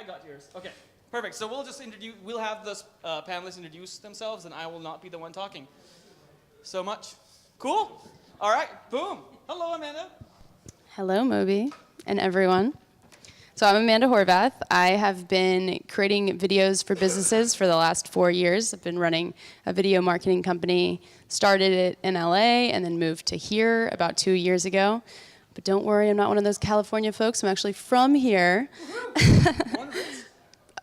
I got yours. Okay, perfect. So we'll have the panelists introduce themselves, and I will not be the one talking. So much. Cool. All right, boom. Hello, Amanda. Hello, Moby, and everyone. So I'm Amanda Horvath. I have been creating videos for businesses for the last 4 years. I've been running a video marketing company, started it in LA, and then moved to here about 2 years ago. But don't worry, I'm not one of those California folks. I'm actually from here.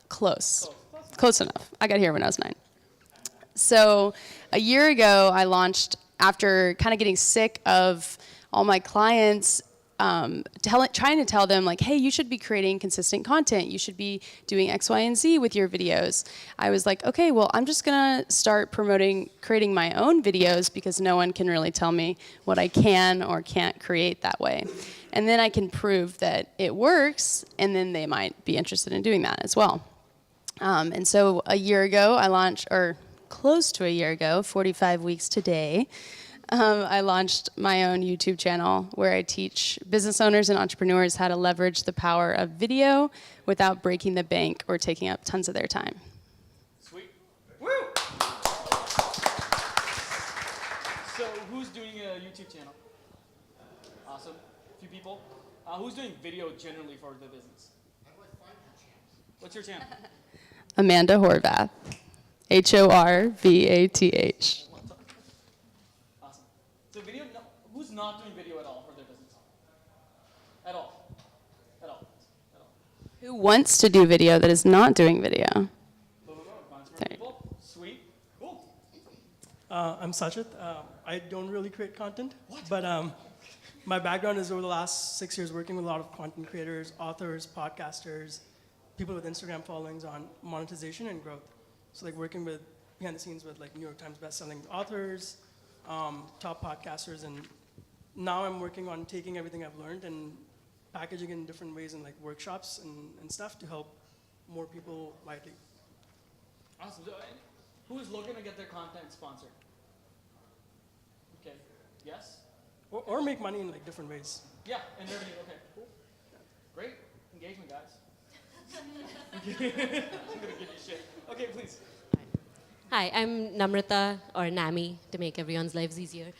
Close enough. I got here when I was 9. So a year ago, I launched, after kind of getting sick of all my clients trying to tell them, like, hey, you should be creating consistent content. You should be doing X, Y, and Z with your videos. I was like, okay, well, I'm just going to start creating my own videos because no one can really tell me what I can or can't create that way. And then I can prove that it works, and then they might be interested in doing that as well. And so a year ago, I launched, or close to a year ago, 45 weeks today, I launched my own YouTube channel where I teach business owners and entrepreneurs how to leverage the power of video without breaking the bank or taking up tons of their time. Sweet. Woo! So who's doing a YouTube channel? Awesome. A few people. Who's doing video generally for the business? How do I find your channel? What's your channel? Amanda Horvath. Horvath. Awesome. So video, who's not doing video at all for their business? At all. At all. At all. Who wants to do video that is not doing video? Sweet. Cool. I'm Sachit. I don't really create content, but my background is over the last 6 years working with a lot of content creators, authors, podcasters, people with Instagram followings on monetization and growth. So like working with behind the scenes with like New York Times bestselling authors, top podcasters, and now I'm working on taking everything I've learned and packaging it in different ways in like workshops and stuff to help more people widely. Awesome. So, who's looking to get their content sponsored? Okay. Yes? Or make money in like different ways. Yeah, and revenue. Okay, cool. Great engagement, guys. I'm gonna give you shit. Okay, please. Hi, I'm Namrata, or Nami, to make everyone's lives easier.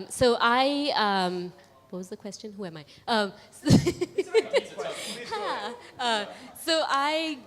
So I, what was the question? Who am I? So I,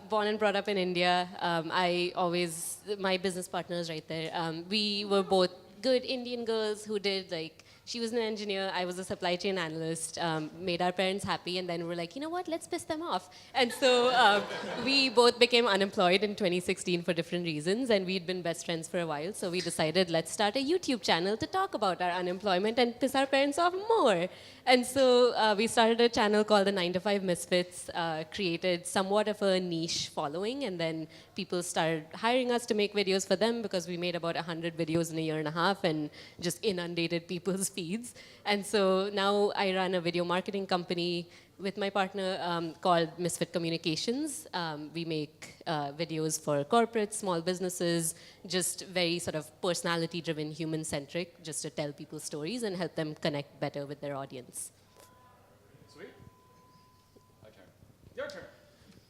born and brought up in India. My business partner is right there. We were both good Indian girls who did like, she was an engineer, I was a supply chain analyst, made our parents happy, and then we're like, you know what, let's piss them off. And so we both became unemployed in 2016 for different reasons, and we'd been best friends for a while, so we decided, let's start a YouTube channel to talk about our unemployment and piss our parents off more. And so we started a channel called the 9 to 5 Misfits, created somewhat of a niche following, and then people started hiring us to make videos for them because we made about 100 videos in a year and a half and just inundated people's feeds. And so now I run a video marketing company with my partner called Misfit Communications. We make videos for corporates, small businesses, just very sort of personality-driven, human-centric, just to tell people stories and help them connect better with their audience. Sweet. My turn. Your turn.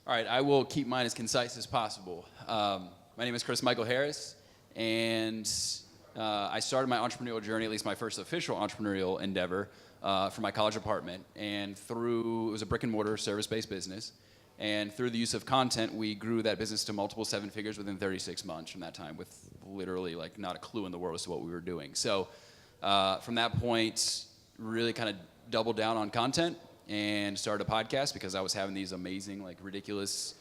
All right, I will keep mine as concise as possible. My name is Chris Michael Harris, and I started my entrepreneurial journey, at least my first official entrepreneurial endeavor, from my college apartment. And it was a brick and mortar service-based business. And through the use of content, we grew that business to multiple 7 figures within 36 months from that time, with literally like not a clue in the world as to what we were doing. So from that point, really kind of doubled down on content and started a podcast because I was having these amazing, like ridiculous,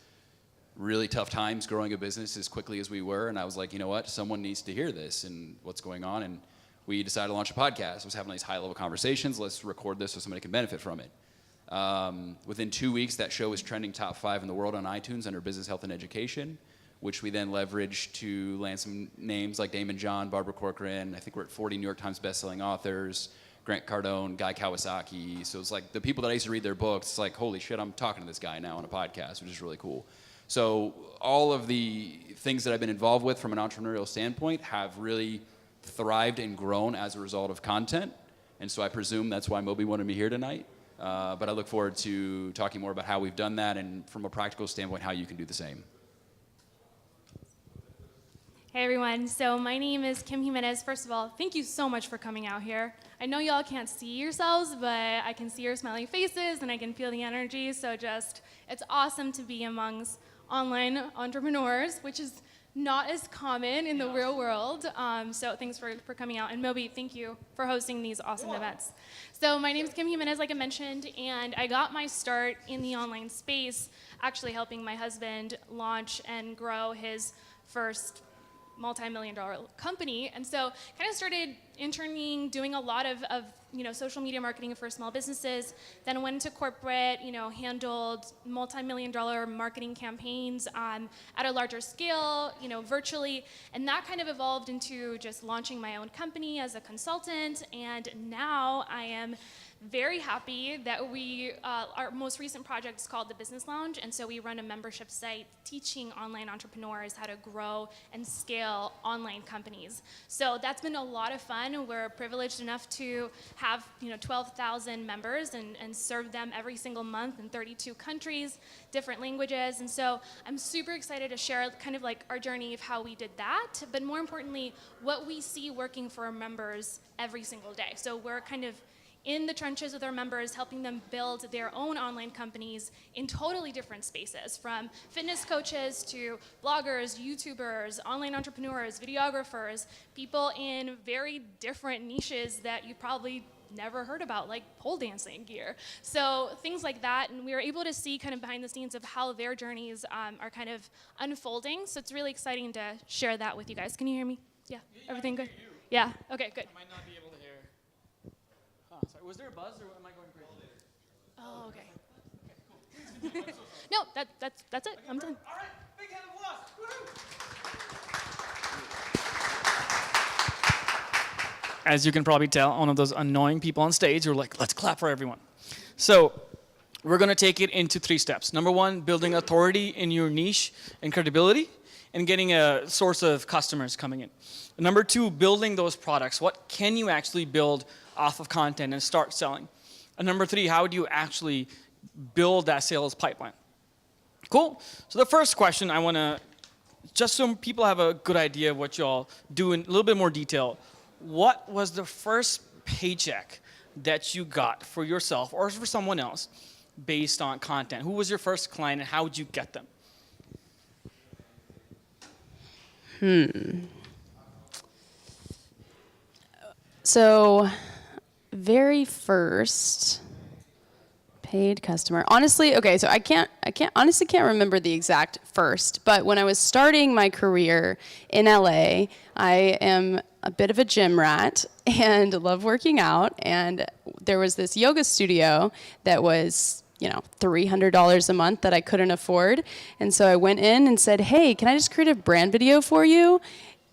really tough times growing a business as quickly as we were. And I was like, you know what, someone needs to hear this and what's going on. And we decided to launch a podcast. I was having these high-level conversations. Let's record this so somebody can benefit from it. Within 2 weeks, that show was trending top 5 in the world on iTunes under business, health, and education, which we then leveraged to land some names like Damon John, Barbara Corcoran. I think we're at 40 New York Times bestselling authors, Grant Cardone, Guy Kawasaki. So it's like the people that I used to read their books, it's like, holy shit, I'm talking to this guy now on a podcast, which is really cool. So all of the things that I've been involved with from an entrepreneurial standpoint have really thrived and grown as a result of content. And so I presume that's why Moby wanted me here tonight. But I look forward to talking more about how we've done that and from a practical standpoint, how you can do the same. Hey everyone, so my name is Kim Jimenez. First of all, thank you so much for coming out here. I know y'all can't see yourselves, but I can see your smiling faces and I can feel the energy, so it's awesome to be amongst online entrepreneurs, which is not as common in the real world. So thanks for coming out. And Moby, thank you for hosting these awesome events. So my name is Kim Jimenez, like I mentioned, and I got my start in the online space, actually helping my husband launch and grow his first multi-million-dollar company. And so kind of started interning, doing a lot of social media marketing for small businesses, then went into corporate, handled multi-million-dollar marketing campaigns at a larger scale, virtually, and that kind of evolved into just launching my own company as a consultant, and now I am very happy that our most recent project is called the Business Lounge, and so we run a membership site teaching online entrepreneurs how to grow and scale online companies. So that's been a lot of fun. We're privileged enough to have 12,000 members and serve them every single month in 32 countries, different languages, and so I'm super excited to share kind of like our journey of how we did that, but more importantly, what we see working for our members every single day. So we're kind of in the trenches with our members, helping them build their own online companies in totally different spaces, from fitness coaches to bloggers, YouTubers, online entrepreneurs, videographers, people in very different niches that you probably never heard about, like pole dancing gear. So things like that, and we were able to see kind of behind the scenes of how their journeys are kind of unfolding. So it's really exciting to share that with you guys. Can you hear me? Yeah, everything good? Yeah, okay, good. I might not be able to hear. Sorry, was there a buzz or am I going crazy? Oh, okay. No, that's it. I'm done. All right, big hand of applause. Woo-hoo! As you can probably tell, one of those annoying people on stage who are like, let's clap for everyone. So we're going to take it into 3 steps. Number 1, building authority in your niche and credibility and getting a source of customers coming in. Number 2, building those products. What can you actually build off of content and start selling? And number 3, how do you actually build that sales pipeline? Cool. So the first question I want to, just so people have a good idea of what y'all do in a little bit more detail, what was the first paycheck that you got for yourself or for someone else based on content? Who was your first client and how would you get them? So, very first paid customer. Honestly, okay, so I honestly can't remember the exact first, but when I was starting my career in LA, I am a bit of a gym rat and love working out, and there was this yoga studio that was $300 a month that I couldn't afford. And so I went in and said, hey, can I just create a brand video for you?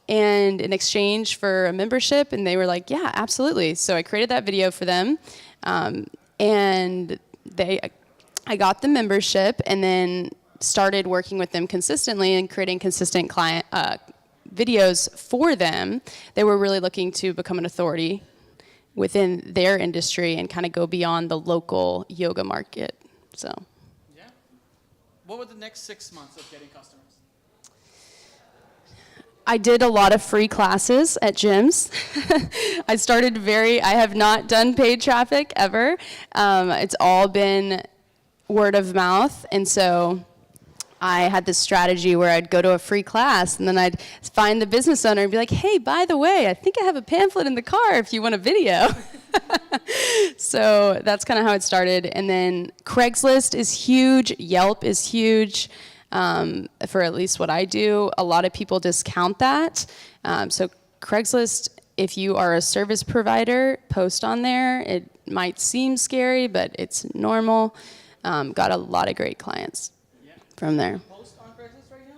And in exchange for a membership, and they were like, yeah, absolutely. So I created that video for them, and I got the membership, and then started working with them consistently and creating consistent client videos for them. They were really looking to become an authority within their industry and kind of go beyond the local yoga market. So. Yeah. What were the next 6 months of getting customers? I did a lot of free classes at gyms. I have not done paid traffic ever. It's all been word of mouth. And so I had this strategy where I'd go to a free class and then I'd find the business owner and be like, hey, by the way, I think I have a pamphlet in the car if you want a video. So that's kind of how it started. And then Craigslist is huge. Yelp is huge. For at least what I do, a lot of people discount that. So Craigslist, if you are a service provider, post on there. It might seem scary, but it's normal. Got a lot of great clients from there. Post on Craigslist right now?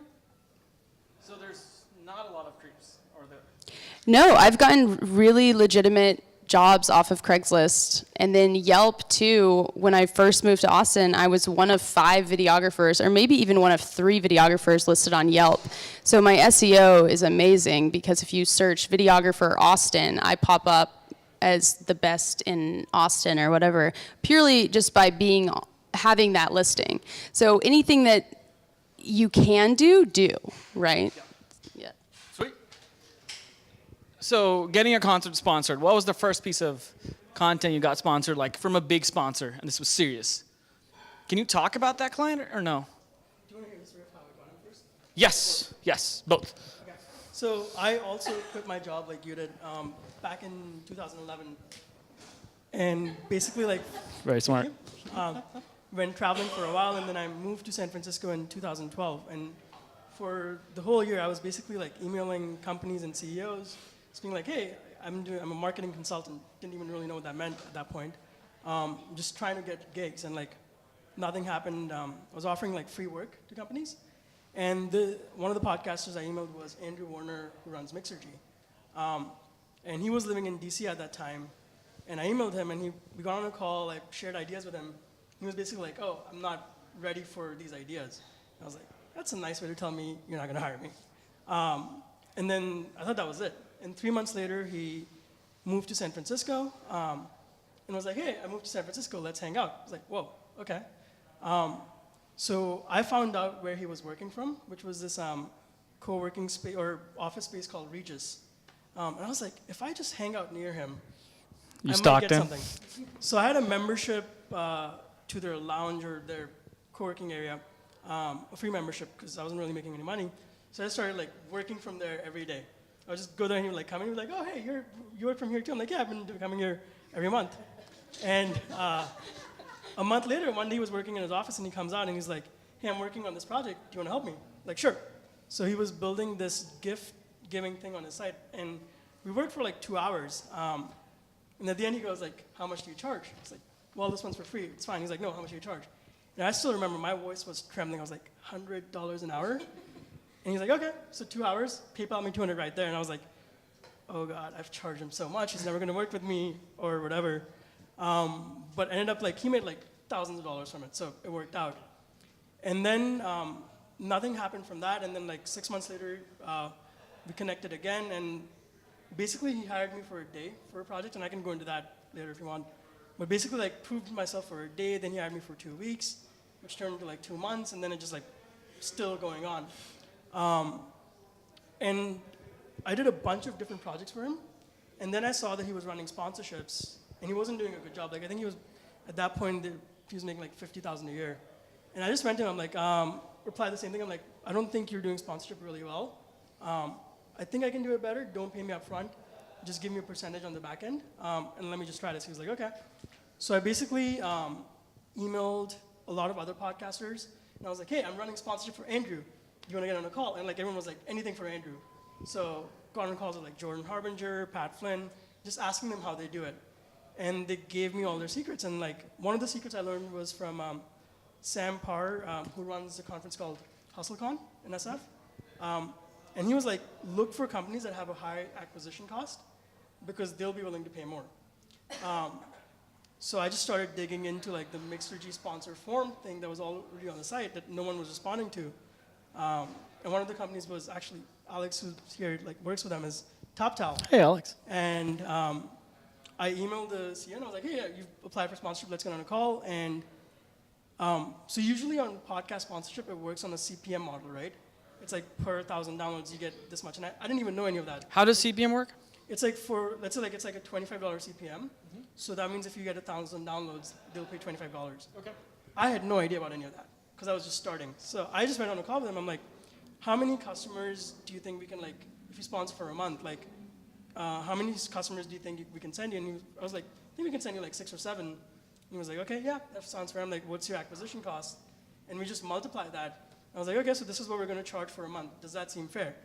So there's not a lot of creeps, or there? No, I've gotten really legitimate jobs off of Craigslist. And then Yelp too, when I first moved to Austin, I was one of 5 videographers, or maybe even one of 3 videographers listed on Yelp. So my SEO is amazing because if you search videographer Austin, I pop up as the best in Austin or whatever, purely just by having that listing. So anything that you can do, right? Yeah. Sweet. So getting a concert sponsored, what was the first piece of content you got sponsored, like from a big sponsor, and this was serious? Can you talk about that client or no? Do you want to hear the story of how I got it first? Yes, both. Okay. So I also quit my job like you did back in 2011. And basically like Very smart. went traveling for a while, and then I moved to San Francisco in 2012. And for the whole year, I was basically like emailing companies and CEOs, just being like, hey, I'm a marketing consultant. Didn't even really know what that meant at that point. Just trying to get gigs, and like nothing happened. I was offering like free work to companies. And one of the podcasters I emailed was Andrew Warner, who runs Mixergy. And he was living in DC at that time. And I emailed him, and we got on a call, I shared ideas with him. He was basically like, oh, I'm not ready for these ideas. And I was like, that's a nice way to tell me you're not gonna hire me. And then I thought that was it. And 3 months later, he moved to San Francisco, and was like, hey, I moved to San Francisco, let's hang out. I was like, whoa, okay. So I found out where he was working from, which was this co-working space or office space called Regis. And I was like, if I just hang out near him, You I might stalked get him? something. So I had a membership to their lounge or their co-working area, a free membership because I wasn't really making any money. So I started like working from there every day. I would just go there and he would like come in and be like, oh, hey, you work from here too? I'm like, yeah, I've been coming here every month. And a month later, one day he was working in his office and he comes out and he's like, hey, I'm working on this project. Do you want to help me? Like, sure. So he was building this gift giving thing on his site. And we worked for like 2 hours. And at the end he goes like, how much do you charge? It's like, well, this one's for free. It's fine. He's like, no, how much do you charge? And I still remember my voice was trembling. I was like, $100 an hour? And he's like, okay, so 2 hours, PayPal me 200 right there. And I was like, oh God, I've charged him so much. He's never gonna work with me or whatever. But ended up like, he made like thousands of dollars from it. So it worked out. And then nothing happened from that. And then like 6 months later, we connected again. And basically he hired me for a day for a project. And I can go into that later if you want. But basically like proved myself for a day. Then he hired me for 2 weeks, which turned into like 2 months. And then it just like still going on. And I did a bunch of different projects for him. And then I saw that he was running sponsorships. And he wasn't doing a good job. Like I think he was, at that point, he was making like $50,000 a year. And I just went to him, I'm like, replied the same thing. I'm like, I don't think you're doing sponsorship really well. I think I can do it better. Don't pay me up front. Just give me a percentage on the back end. And let me just try this. He was like, okay. So I basically emailed a lot of other podcasters. And I was like, hey, I'm running sponsorship for Andrew. You want to get on a call? And like everyone was like, anything for Andrew. So got on calls with like Jordan Harbinger, Pat Flynn, just asking them how they do it. And they gave me all their secrets. And like one of the secrets I learned was from Sam Parr, who runs a conference called HustleCon in SF. And he was like, look for companies that have a high acquisition cost because they'll be willing to pay more. So I just started digging into like the Mixergy sponsor form thing that was already on the site that no one was responding to. And one of the companies was actually Alex, who's here, like works with them, is TopTal. Hey, Alex. And I emailed the CEO and I was like, hey, yeah, you've applied for sponsorship, let's get on a call. And so usually on podcast sponsorship, it works on a CPM model, right? It's like per 1,000 downloads, you get this much. And I didn't even know any of that. How does CPM work? It's like let's say like it's like a $25 CPM. So that means if you get 1,000 downloads, they'll pay $25. Okay. I had no idea about any of that because I was just starting. So I just went on a call with them. I'm like, how many customers do you think we can like, if you sponsor for a month, like, how many customers do you think we can send you? And I was like, I think we can send you like 6 or 7. And he was like, okay, yeah, that sounds fair. I'm like, what's your acquisition cost? And we just multiplied that. I was like, okay, so this is what we're going to charge for a month. Does that seem fair?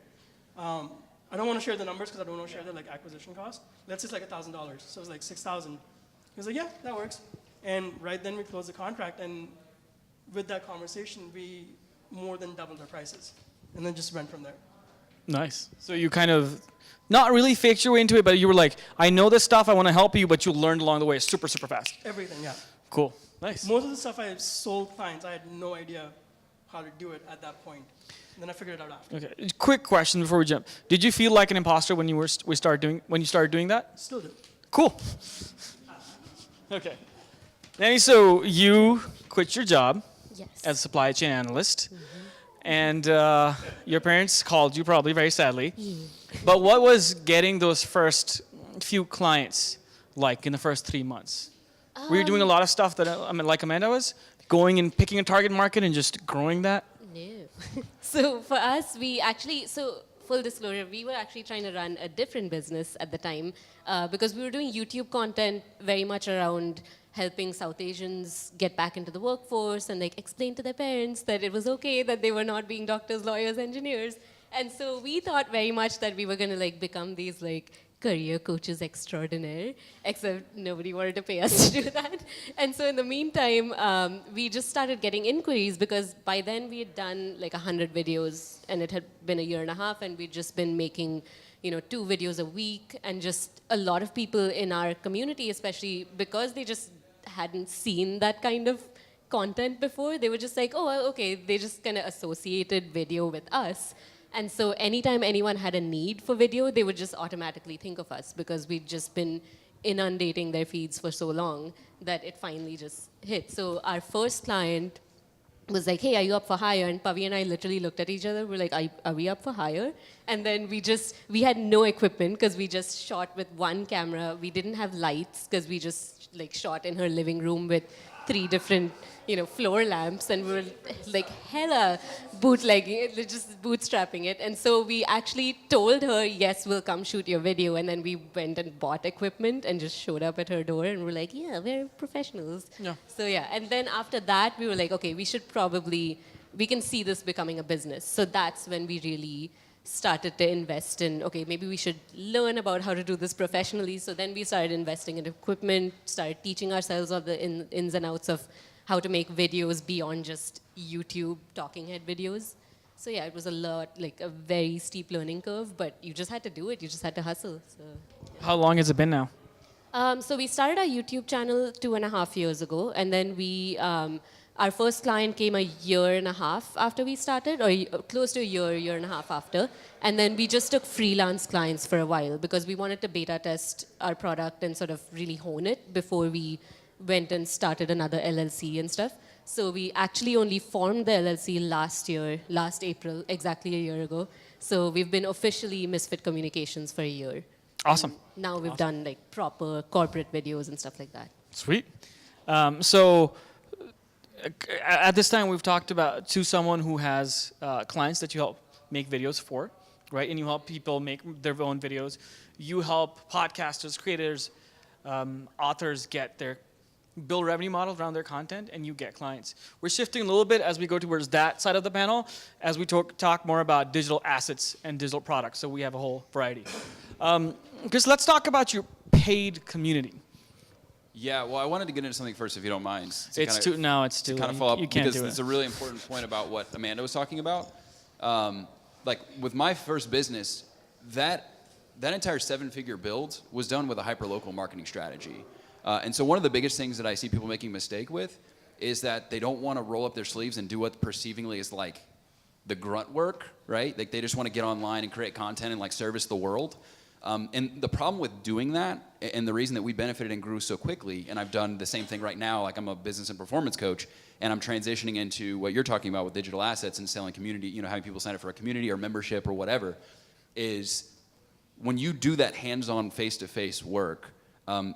I don't want to share the numbers because I don't want to share the like acquisition cost. Let's say it's like $1,000. So it was like 6,000. He was like, yeah, that works. And right then we closed the contract. And with that conversation, we more than doubled our prices. And then just went from there. Nice. So you kind of not really faked your way into it, but you were like, I know this stuff, I want to help you, but you learned along the way super, super fast. Everything, yeah. Cool. Nice. Most of the stuff I sold clients, I had no idea how to do it at that point. And then I figured it out after. Okay. Quick question before we jump. Did you feel like an imposter when you started doing that? Still do. Cool. Okay. Nanny, so you quit your job Yes. as a supply chain analyst, and your parents called you probably very sadly. But what was getting those first few clients like in the first 3 months? Were you doing a lot of stuff that, like Amanda was, going and picking a target market and just growing that? No. So for us, full disclosure, we were actually trying to run a different business at the time because we were doing YouTube content very much around helping South Asians get back into the workforce and like explain to their parents that it was okay that they were not being doctors, lawyers, engineers. And so we thought very much that we were going to like become these like career coaches extraordinaire, except nobody wanted to pay us to do that. And so in the meantime, we just started getting inquiries because by then we had done like 100 videos and it had been a year and a half and we'd just been making 2 videos a week, and just a lot of people in our community, especially because they just hadn't seen that kind of content before, they were just like, oh, okay, they just kind of associated video with us. And so anytime anyone had a need for video, they would just automatically think of us because we'd just been inundating their feeds for so long that it finally just hit. So our first client was like, hey, are you up for hire? And Pavi and I literally looked at each other. We're like, are we up for hire? And then we had no equipment because we just shot with one camera. We didn't have lights because we just like shot in her living room with 3 different floor lamps, and we were like hella bootlegging it, just bootstrapping it. And so we actually told her, yes, we'll come shoot your video. And then we went and bought equipment and just showed up at her door and we're like, yeah, we're professionals. Yeah. So yeah, and then after that, we were like, okay, we can see this becoming a business. So that's when we really started to invest in, okay, maybe we should learn about how to do this professionally. So then we started investing in equipment, started teaching ourselves all the ins and outs of how to make videos beyond just YouTube talking head videos. So yeah, it was a very steep learning curve, but you just had to do it. You just had to hustle. So. How long has it been now? So we started our YouTube channel 2.5 years ago, and then our first client came a year and a half after we started, or close to a year and a half after. And then we just took freelance clients for a while because we wanted to beta test our product and sort of really hone it before we went and started another LLC and stuff. So we actually only formed the LLC last April, exactly a year ago. So we've been officially Misfit Communications for a year. Awesome. And now we've done like proper corporate videos and stuff like that. Sweet. So at this time, we've talked to someone who has clients that you help make videos for, right? And you help people make their own videos. You help podcasters, creators, authors build revenue models around their content, and you get clients. We're shifting a little bit as we go towards that side of the panel, as we talk more about digital assets and digital products. So we have a whole variety. Because let's talk about your paid community. Yeah, well, I wanted to get into something first, if you don't mind. It's too follow up you can't because do it. it's a really important point about what Amanda was talking about. Like with my first business, that entire 7-figure build was done with a hyper-local marketing strategy. And so one of the biggest things that I see people making a mistake with is that they don't want to roll up their sleeves and do what perceivingly is like the grunt work, right? Like they just want to get online and create content and like service the world. And the problem with doing that, and the reason that we benefited and grew so quickly, and I've done the same thing right now, like I'm a business and performance coach, and I'm transitioning into what you're talking about with digital assets and selling community, having people sign up for a community or membership or whatever, is when you do that hands-on face-to-face work,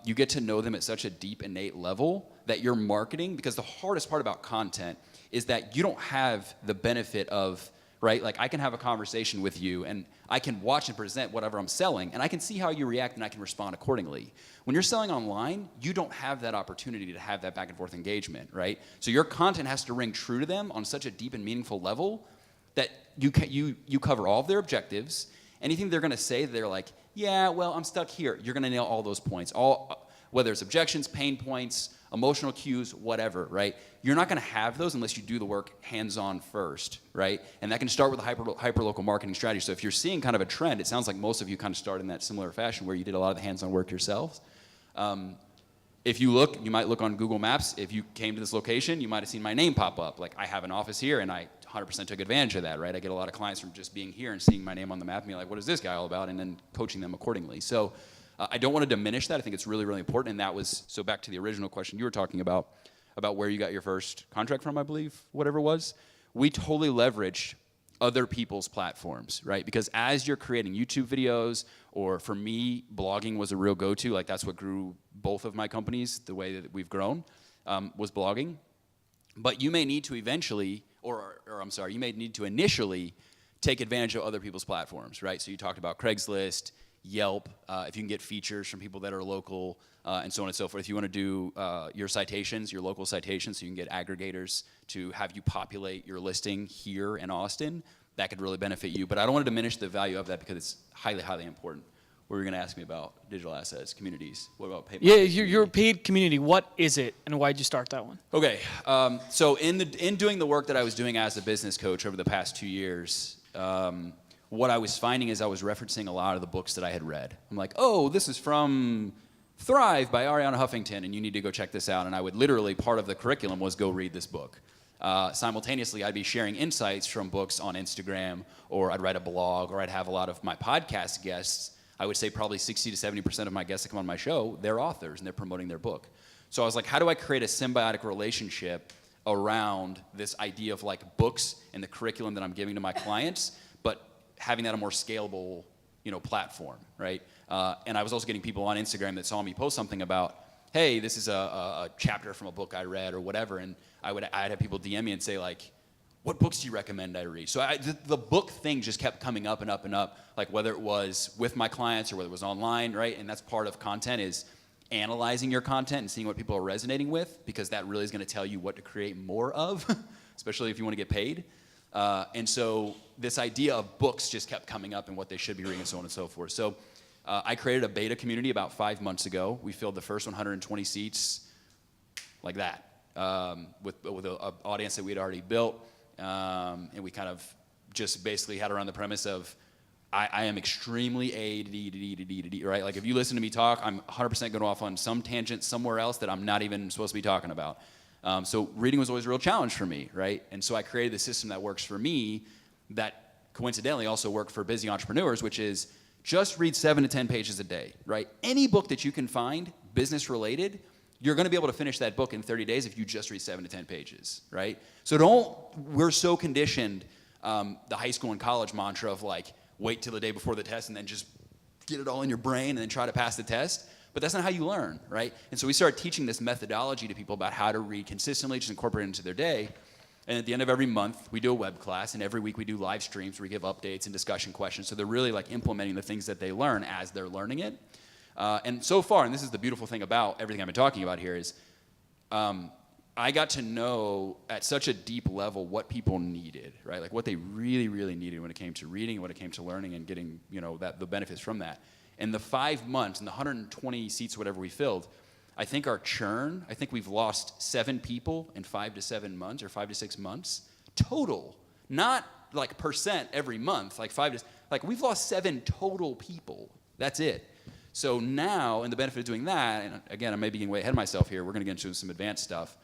you get to know them at such a deep, innate level that your marketing, because the hardest part about content is that you don't have the benefit of, right? Like I can have a conversation with you and I can watch and present whatever I'm selling and I can see how you react and I can respond accordingly. When you're selling online, you don't have that opportunity to have that back and forth engagement, right? So your content has to ring true to them on such a deep and meaningful level that you cover all of their objectives. Anything they're gonna say, they're like, yeah, well, I'm stuck here. You're gonna nail all those points, whether it's objections, pain points, emotional cues, whatever, right? You're not gonna have those unless you do the work hands-on first, right? And that can start with a hyper-local marketing strategy. So if you're seeing kind of a trend, it sounds like most of you kind of start in that similar fashion where you did a lot of the hands-on work yourselves. If you might look on Google Maps. If you came to this location, you might have seen my name pop up. Like I have an office here and I 100% took advantage of that, right? I get a lot of clients from just being here and seeing my name on the map and being like, what is this guy all about? And then coaching them accordingly. So I don't want to diminish that. I think it's really, really important. And that was, so back to the original question you were talking about where you got your first contract from, I believe, whatever it was. We totally leveraged other people's platforms, right? Because as you're creating YouTube videos, or for me, blogging was a real go-to. Like that's what grew both of my companies, the way that we've grown, was blogging. But you may need to eventually, or I'm sorry, you may need to initially take advantage of other people's platforms, right? So you talked about Craigslist, Yelp, if you can get features from people that are local, and so on and so forth. If you want to do your citations, your local citations, so you can get aggregators to have you populate your listing here in Austin, that could really benefit you. But I don't want to diminish the value of that because it's highly, highly important. What were you going to ask me about digital assets, communities? What about paid? Yeah, your paid community. What is it, and why did you start that one? Okay, so in doing the work that I was doing as a business coach over the past 2 years, what I was finding is I was referencing a lot of the books that I had read. I'm like, oh, this is from Thrive by Ariana Huffington, and you need to go check this out. And I would literally, part of the curriculum was go read this book. Simultaneously, I'd be sharing insights from books on Instagram, or I'd write a blog, or I'd have a lot of my podcast guests. I would say probably 60 to 70% of my guests that come on my show, they're authors, and they're promoting their book. So I was like, how do I create a symbiotic relationship around this idea of like books and the curriculum that I'm giving to my clients, but having that a more scalable, platform, right? And I was also getting people on Instagram that saw me post something about, hey, this is a chapter from a book I read or whatever, and I'd have people DM me and say like, what books do you recommend I read? So the book thing just kept coming up and up and up, like whether it was with my clients or whether it was online, right? And that's part of content, is analyzing your content and seeing what people are resonating with, because that really is going to tell you what to create more of, especially if you want to get paid. And so this idea of books just kept coming up and what they should be reading and so on and so forth. So I created a beta community about 5 months ago. We filled the first 120 seats like that, with an audience that we had already built. And we kind of just basically had around the premise of, I am extremely ADD, right? Like if you listen to me talk, I'm 100% going off on some tangent somewhere else that I'm not even supposed to be talking about. So reading was always a real challenge for me, right? And so I created the system that works for me that coincidentally also worked for busy entrepreneurs, which is just read 7 to 10 pages a day, right? Any book that you can find, business related, you're going to be able to finish that book in 30 days if you just read 7 to 10 pages, right? So we're so conditioned, the high school and college mantra of like, wait till the day before the test and then just get it all in your brain and then try to pass the test. But that's not how you learn, right? And so we started teaching this methodology to people about how to read consistently, just incorporate it into their day. And at the end of every month, we do a web class, and every week we do live streams where we give updates and discussion questions. So they're really like implementing the things that they learn as they're learning it. And so far, and this is the beautiful thing about everything I've been talking about here, is I got to know at such a deep level what people needed, right? Like what they really, really needed when it came to reading and when it came to learning and getting, the benefits from that. In the 5 months, in the 120 seats, whatever we filled, I think our churn, we've lost 7 people in 5 to 7 months or 5 to 6 months total, not like percent every month, we've lost 7 total people. That's it. So now, and the benefit of doing that, and again, I may be getting way ahead of myself here, we're going to get into some advanced stuff,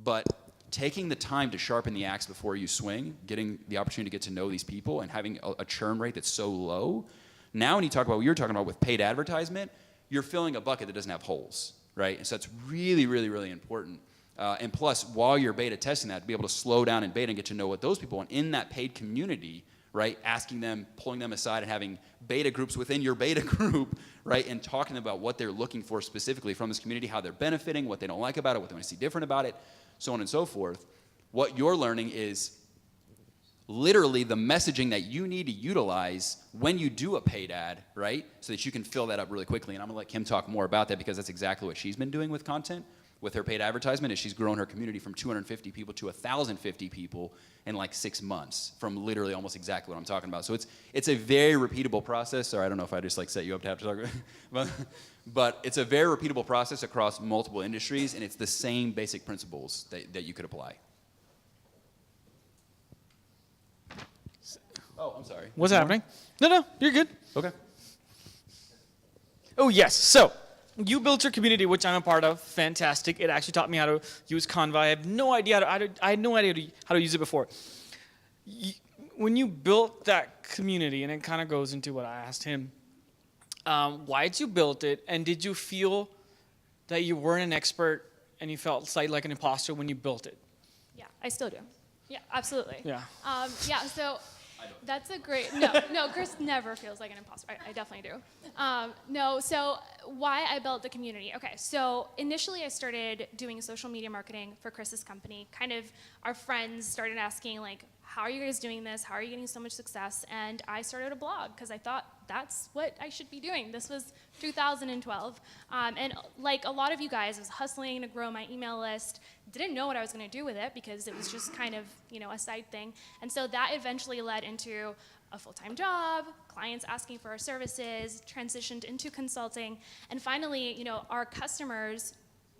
but taking the time to sharpen the axe before you swing, getting the opportunity to get to know these people, and having a churn rate that's so low. Now when you talk about what you're talking about with paid advertisement, you're filling a bucket that doesn't have holes, right? And so that's really, really, really important. And plus, while you're beta testing that, to be able to slow down in beta and get to know what those people want in that paid community, right? Asking them, pulling them aside and having beta groups within your beta group, right? And talking about what they're looking for specifically from this community, how they're benefiting, what they don't like about it, what they want to see different about it, so on and so forth. What you're learning is literally the messaging that you need to utilize when you do a paid ad, right? So that you can fill that up really quickly. And I'm gonna let Kim talk more about that, because that's exactly what she's been doing with content, with her paid advertisement, is she's grown her community from 250 people to 1,050 people in like 6 months, from literally almost exactly what I'm talking about. So it's a very repeatable process. Sorry, I don't know if I just like set you up to have to talk about but it's a very repeatable process across multiple industries, and it's the same basic principles that you could apply. Oh, I'm sorry. What's happening? No, you're good. Okay. Oh, yes. So you built your community, which I'm a part of. Fantastic. It actually taught me how to use Canva. I had no idea how to use it before. When you built that community, and it kind of goes into what I asked him, Why did you build it? And did you feel that you weren't an expert and you felt slightly like an imposter when you built it? Yeah, I still do. Yeah, absolutely. Yeah. Yeah, so that's a great, no, Chris never feels like an imposter. I definitely do. No, so why I built the community. Okay, so initially I started doing social media marketing for Chris's company. Kind of our friends started asking like, how are you guys doing this? How are you getting so much success? And I started a blog because I thought that's what I should be doing. This was 2012. And like a lot of you guys, I was hustling to grow my email list. Didn't know what I was going to do with it because it was just kind of, a side thing. And so that eventually led into a full-time job, clients asking for our services, transitioned into consulting. And finally, our customers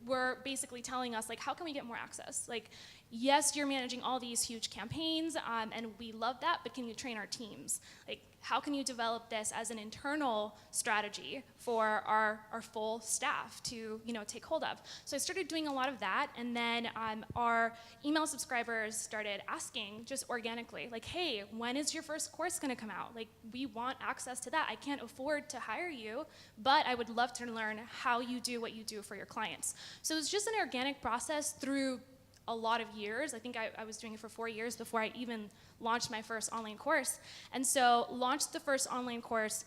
were basically telling us, like, how can we get more access? Like, yes, you're managing all these huge campaigns, and we love that, but can you train our teams? Like, how can you develop this as an internal strategy for our full staff to, take hold of? So I started doing a lot of that, and then our email subscribers started asking just organically, like, hey, when is your first course gonna come out? Like, we want access to that. I can't afford to hire you, but I would love to learn how you do what you do for your clients. So it's just an organic process through a lot of years. I think I was doing it for 4 years before I even launched my first online course. And so launched the first online course,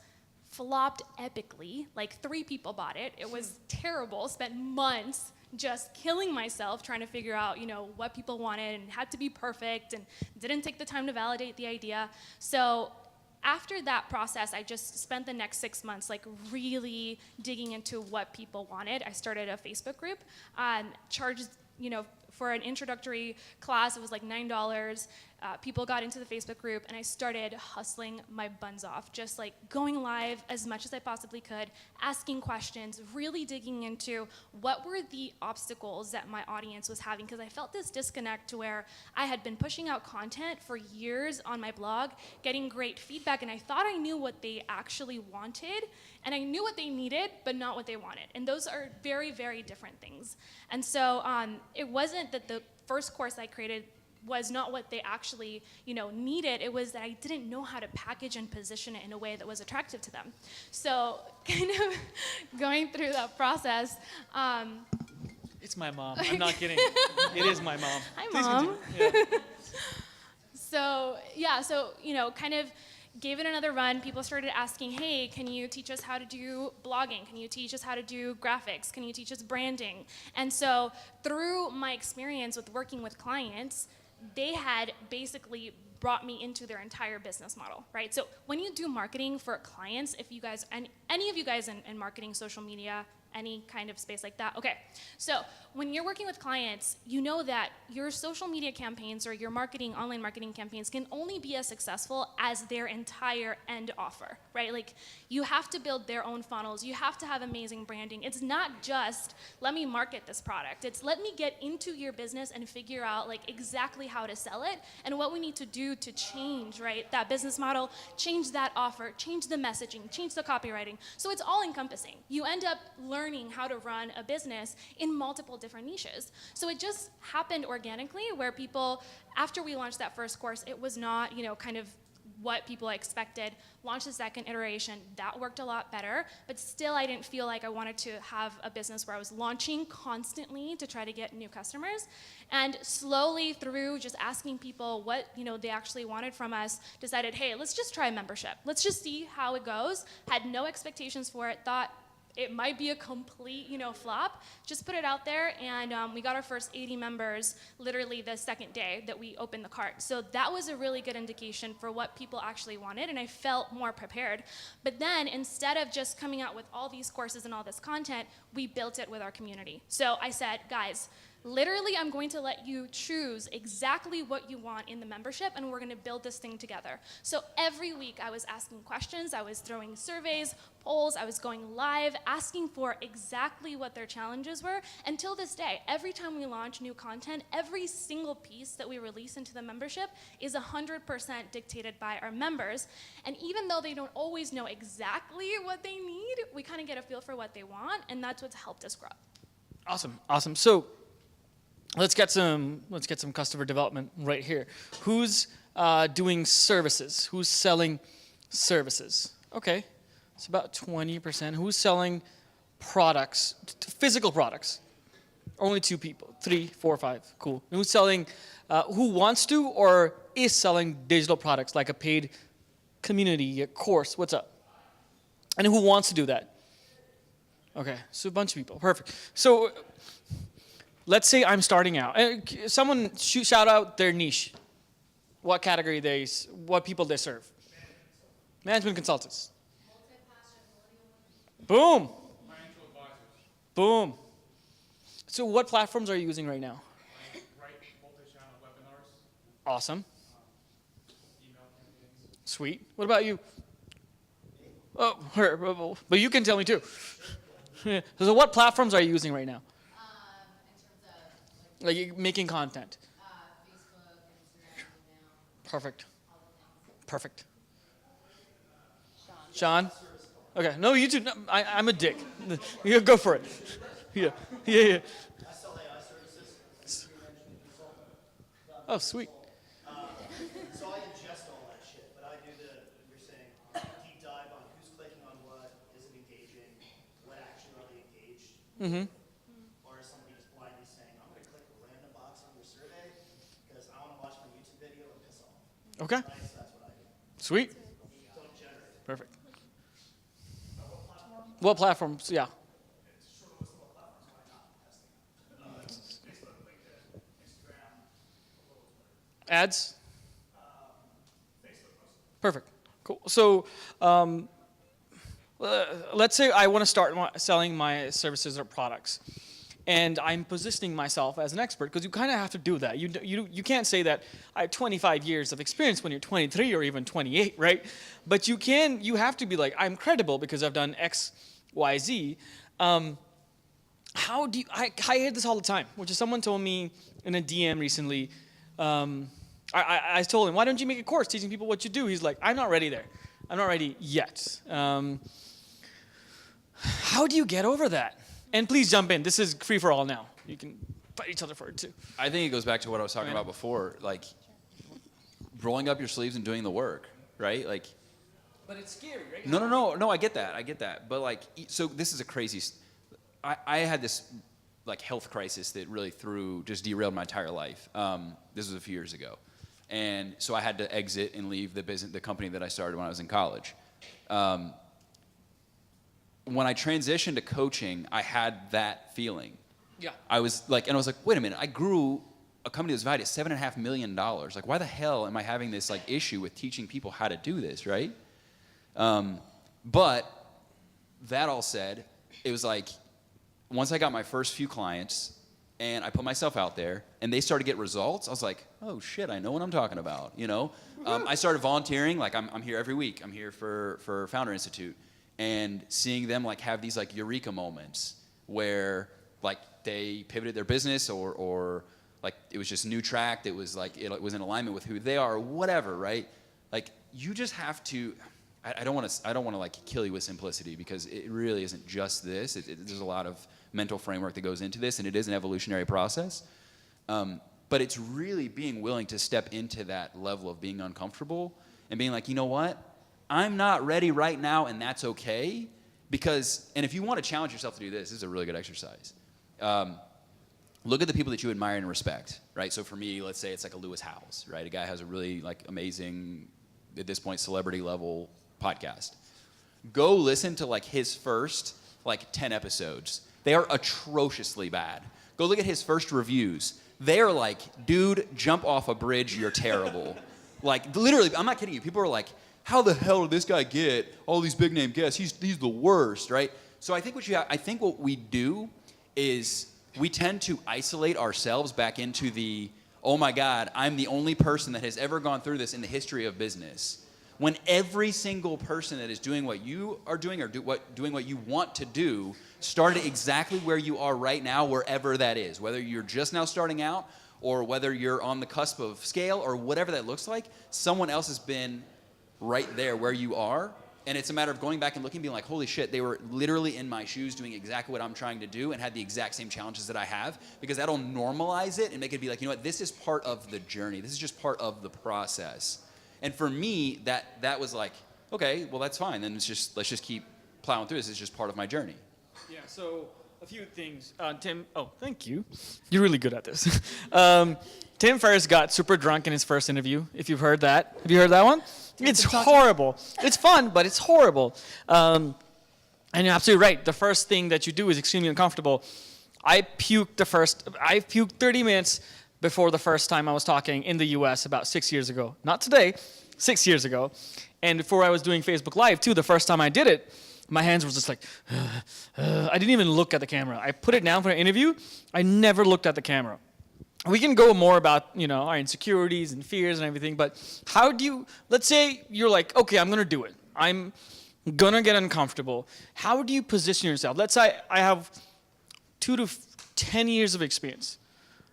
flopped epically, like 3 people bought it. It was terrible, spent months just killing myself trying to figure out, what people wanted and had to be perfect and didn't take the time to validate the idea. So after that process, I just spent the next 6 months like really digging into what people wanted. I started a Facebook group, charged, for an introductory class, it was like $9. People got into the Facebook group, and I started hustling my buns off, just like going live as much as I possibly could, asking questions, really digging into what were the obstacles that my audience was having, because I felt this disconnect to where I had been pushing out content for years on my blog, getting great feedback, and I thought I knew what they actually wanted, and I knew what they needed, but not what they wanted. And those are very, very different things. And so it wasn't that the first course I created was not what they actually, needed. It was that I didn't know how to package and position it in a way that was attractive to them. So kind of going through that process. It's my mom. I'm not kidding. It is my mom. Hi, Please Mom. continue. Yeah. So kind of gave it another run. People started asking, hey, can you teach us how to do blogging? Can you teach us how to do graphics? Can you teach us branding? And so through my experience with working with clients, they had basically brought me into their entire business model, right? So when you do marketing for clients, if you guys, and any of you guys in marketing, social media, any kind of space like that. Okay, so when you're working with clients, you know that your social media campaigns or your online marketing campaigns can only be as successful as their entire end offer, right? Like, you have to build their own funnels. You have to have amazing branding. It's not just, let me market this product. It's let me get into your business and figure out like exactly how to sell it and what we need to do to change, right, that business model, change that offer, change the messaging, change the copywriting. So it's all encompassing. You end up learning how to run a business in multiple different niches. So it just happened organically where people, after we launched that first course, it was not, kind of what people expected. Launched the second iteration, that worked a lot better, but still I didn't feel like I wanted to have a business where I was launching constantly to try to get new customers. And slowly through just asking people what, they actually wanted from us, decided, hey, let's just try a membership. Let's just see how it goes. Had no expectations for it, thought it might be a complete, flop. Just put it out there, and we got our first 80 members literally the second day that we opened the cart. So that was a really good indication for what people actually wanted, and I felt more prepared. But then instead of just coming out with all these courses and all this content, we built it with our community. So I said, guys, literally, I'm going to let you choose exactly what you want in the membership, and we're going to build this thing together. So every week, I was asking questions, I was throwing surveys, polls, I was going live, asking for exactly what their challenges were. Until this day, every time we launch new content, every single piece that we release into the membership is 100% dictated by our members. And even though they don't always know exactly what they need, we kind of get a feel for what they want, and that's what's helped us grow. Awesome. So let's get some customer development right here. Who's doing services? Who's selling services? Okay, It's about 20%. Who's selling products, physical products? Only 2 people. 3, 4, 5. Cool. And who's selling, who wants to or is selling digital products like a paid community, a course? What's up? And who wants to do that? Okay, so a bunch of people. Perfect. So let's say I'm starting out. Someone shout out their niche. What category what people they serve. Management consultants. Boom. Boom. So what platforms are you using right now? Multi-channel webinars. Awesome. Email campaigns. Sweet. What about you? Oh, her. But you can tell me too. So what platforms are you using right now? In terms of Like you're making content. Facebook, Instagram, email, Perfect. all the things. Perfect. Sean? Okay. No, you two. No, I'm a dick. You go for it. Yeah. Yeah. I sell AI services. Oh, sweet. So I ingest all that shit, but I do you're saying, deep dive on who's clicking on what, is it engaging, what action are they engaged? Mm-hmm. Or is somebody just blindly saying, I'm going to click a random box on your survey because I want to watch my YouTube video and piss off. Okay. Right? So that's what I do. Sweet. Don't generate. Perfect. What platforms? Yeah. Ads? Perfect. Cool. So let's say I want to start selling my services or products. And I'm positioning myself as an expert because you kind of have to do that. You can't say that I have 25 years of experience when you're 23 or even 28, right? But you have to be like, I'm credible because I've done X, Y, Z. How do you, I hear this all the time, which is someone told me in a DM recently, I told him, why don't you make a course teaching people what you do? He's like, I'm not ready there. I'm not ready yet. How do you get over that? And please jump in. This is free for all now. You can fight each other for it too. I think it goes back to what I was talking about before, like rolling up your sleeves and doing the work, right? Like, But it's scary, right? no, I get that. But like, so this is a crazy, I had this like health crisis that really derailed my entire life. This was a few years ago. And so I had to exit and leave the company that I started when I was in college. When I transitioned to coaching, I had that feeling. Yeah. I was like, wait a minute, I grew a company that was valued at $7.5 million. Like, why the hell am I having this like issue with teaching people how to do this, right? But that all said, it was like, once I got my first few clients and I put myself out there and they started to get results, I was like, oh shit, I know what I'm talking about, you know? I started volunteering, like I'm here every week. I'm here for Founder Institute. And seeing them like have these like eureka moments where like they pivoted their business or like it was just new track, it was like it was in alignment with who they are or whatever, right? Like you just have to, I don't want to like kill you with simplicity because it really isn't just this. There's a lot of mental framework that goes into this and it is an evolutionary process. But it's really being willing to step into that level of being uncomfortable and being like, you know what? I'm not ready right now, and that's okay. And if you want to challenge yourself to do this is a really good exercise. Look at the people that you admire and respect, right? So for me, let's say it's like a Lewis Howes, right? A guy who has a really like amazing, at this point, celebrity level podcast. Go listen to like his first like 10 episodes. They are atrociously bad. Go look at his first reviews. They are like, dude, jump off a bridge, you're terrible. Like literally, I'm not kidding you. People are like, how the hell did this guy get all these big name guests? He's the worst, right? So I think what we do is we tend to isolate ourselves back into the, oh my God, I'm the only person that has ever gone through this in the history of business. When every single person that is doing what you are doing or doing what you want to do started exactly where you are right now, wherever that is. Whether you're just now starting out or whether you're on the cusp of scale or whatever that looks like, someone else has been right there where you are, and it's a matter of going back and looking, being like, holy shit, they were literally in my shoes doing exactly what I'm trying to do and had the exact same challenges that I have, because that'll normalize it and make it be like, you know what, this is part of the journey. This is just part of the process. And for me, that was like, okay, well that's fine. Then let's just keep plowing through this. It's just part of my journey. Yeah, so a few things. Tim, oh, thank you. You're really good at this. Tim Ferriss got super drunk in his first interview, if you've heard that. Have you heard that one? It's horrible. It's fun, but it's horrible. And you're absolutely right. The first thing that you do is extremely uncomfortable. I puked 30 minutes before the first time I was talking in the US about 6 years ago. Not today, 6 years ago. And before I was doing Facebook Live too, the first time I did it, my hands were just like, I didn't even look at the camera. I put it down for an interview. I never looked at the camera. We can go more about, our insecurities and fears and everything, but how do you, let's say you're like, okay, I'm gonna do it. I'm gonna get uncomfortable. How do you position yourself? Let's say I have 2 to 10 years of experience.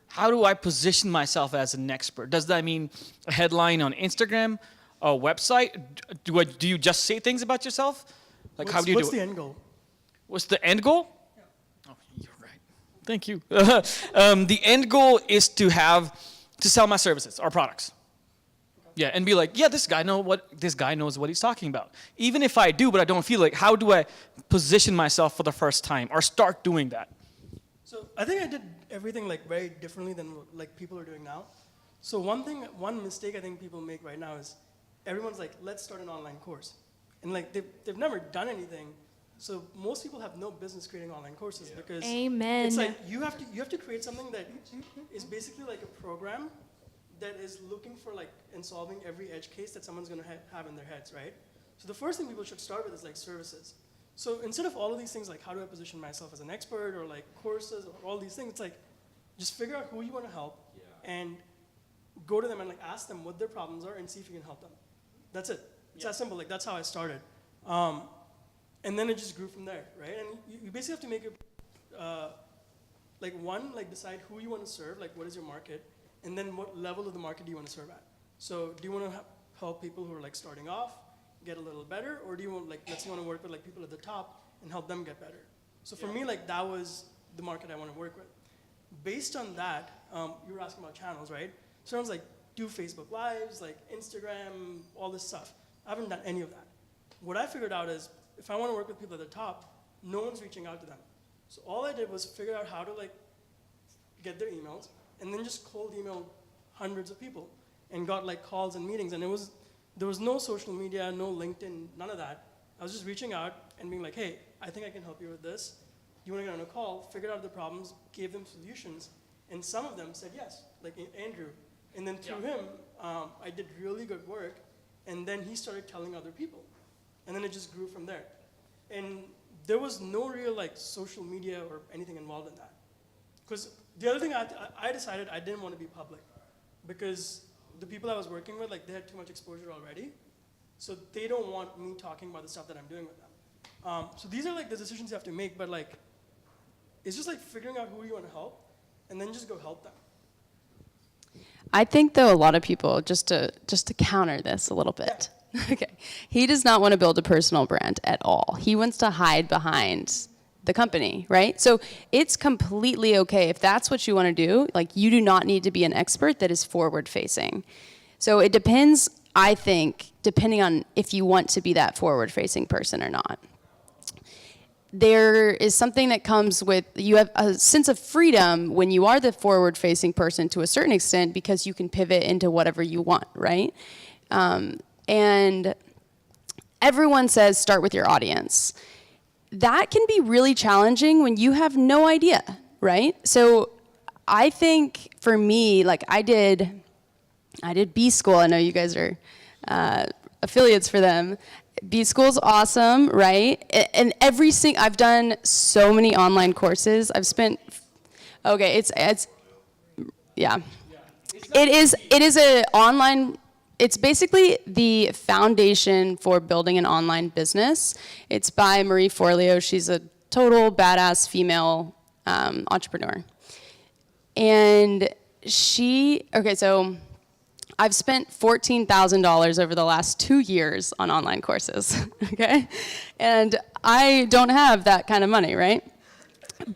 How do I position myself as an expert? Does that mean a headline on Instagram, a website? Do you just say things about yourself? Like, how do you do it? What's the end goal? What's the end goal? Oh, you're right. Thank you. The end goal is to sell my services or products. Yeah, and be like, yeah, this guy knows what he's talking about. Even if I do, but I don't feel like, how do I position myself for the first time or start doing that? So I think I did everything like very differently than like people are doing now. So one mistake I think people make right now is everyone's like, let's start an online course. And like they've never done anything. So most people have no business creating online courses because Amen. it's like you have to create something that is basically like a program that is looking for like and solving every edge case that someone's going to have in their heads, right? So the first thing people should start with is like services. So instead of all of these things like how do I position myself as an expert or like courses or all these things, it's like just figure out who you want to help and go to them and like ask them what their problems are and see if you can help them. That's it. It's that simple. Like that's how I started. And then it just grew from there, right? And you basically have to make it, decide who you want to serve, like what is your market, and then what level of the market do you want to serve at. So do you want to help people who are like starting off get a little better, or do you want let's say you want to work with like people at the top and help them get better? So for me, like that was the market I want to work with. Based on that, you were asking about channels, right? So I was like, do Facebook Lives, like Instagram, all this stuff. I haven't done any of that. What I figured out is if I want to work with people at the top, no one's reaching out to them. So all I did was figure out how to like get their emails and then just cold email hundreds of people and got like calls and meetings. And there was no social media, no LinkedIn, none of that. I was just reaching out and being like, hey, I think I can help you with this. You want to get on a call, figured out the problems, gave them solutions. And some of them said yes, like Andrew. And then through him, I did really good work. And then he started telling other people. And then it just grew from there. And there was no real like social media or anything involved in that. Because the other thing I decided I didn't want to be public. Because the people I was working with, like they had too much exposure already. So they don't want me talking about the stuff that I'm doing with them. So these are like the decisions you have to make, but like, it's just like figuring out who you want to help and then just go help them. I think though a lot of people, just to counter this a little bit, okay, he does not want to build a personal brand at all. He wants to hide behind the company, right? So it's completely okay if that's what you want to do. Like you do not need to be an expert that is forward facing. So it depends, I think, depending on if you want to be that forward facing person or not. There is something that comes with, you have a sense of freedom when you are the forward-facing person to a certain extent because you can pivot into whatever you want, right? And everyone says start with your audience. That can be really challenging when you have no idea, right? So I think for me, like I did B School. I know you guys are affiliates for them. B School's awesome, right? And I've done so many online courses. I've spent, okay, it's yeah. It is a online, it's basically the foundation for building an online business. It's by Marie Forleo. She's a total badass female entrepreneur. And so I've spent $14,000 over the last 2 years on online courses, okay? And I don't have that kind of money, right?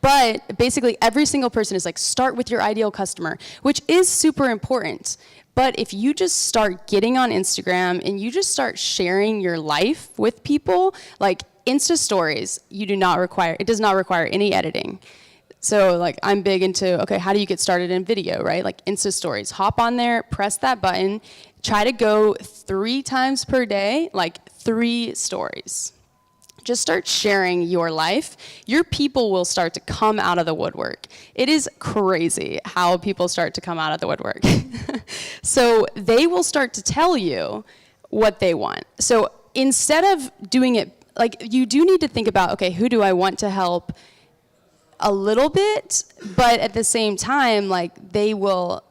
But basically every single person is like, start with your ideal customer, which is super important. But if you just start getting on Instagram and you just start sharing your life with people, like Insta stories, it does not require any editing. So like I'm big into, okay, how do you get started in video, right? Like Insta stories, hop on there, press that button, try to go 3 times per day, like 3 stories. Just start sharing your life. Your people will start to come out of the woodwork. It is crazy how people start to come out of the woodwork. So they will start to tell you what they want. So instead of doing it, like you do need to think about, okay, who do I want to help a little bit, but at the same time, like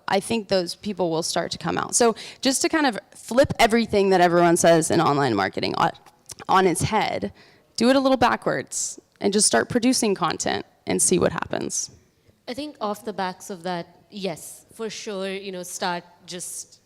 I think those people will start to come out. So just to kind of flip everything that everyone says in online marketing on its head, do it a little backwards and just start producing content and see what happens. I think off the backs of that, yes, for sure, start just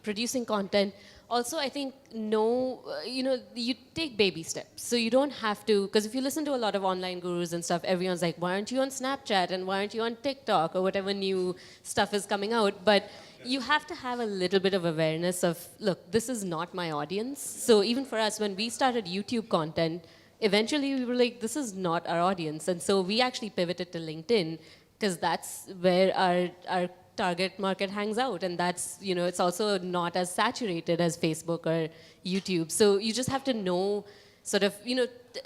producing content. Also, I think you take baby steps. So you don't have to, because if you listen to a lot of online gurus and stuff, everyone's like, why aren't you on Snapchat and why aren't you on TikTok or whatever new stuff is coming out? But you have to have a little bit of awareness of, look, this is not my audience. So even for us, when we started YouTube content, eventually we were like, this is not our audience. And so we actually pivoted to LinkedIn because that's where our target market hangs out, and that's, it's also not as saturated as Facebook or YouTube. So you just have to know, sort of,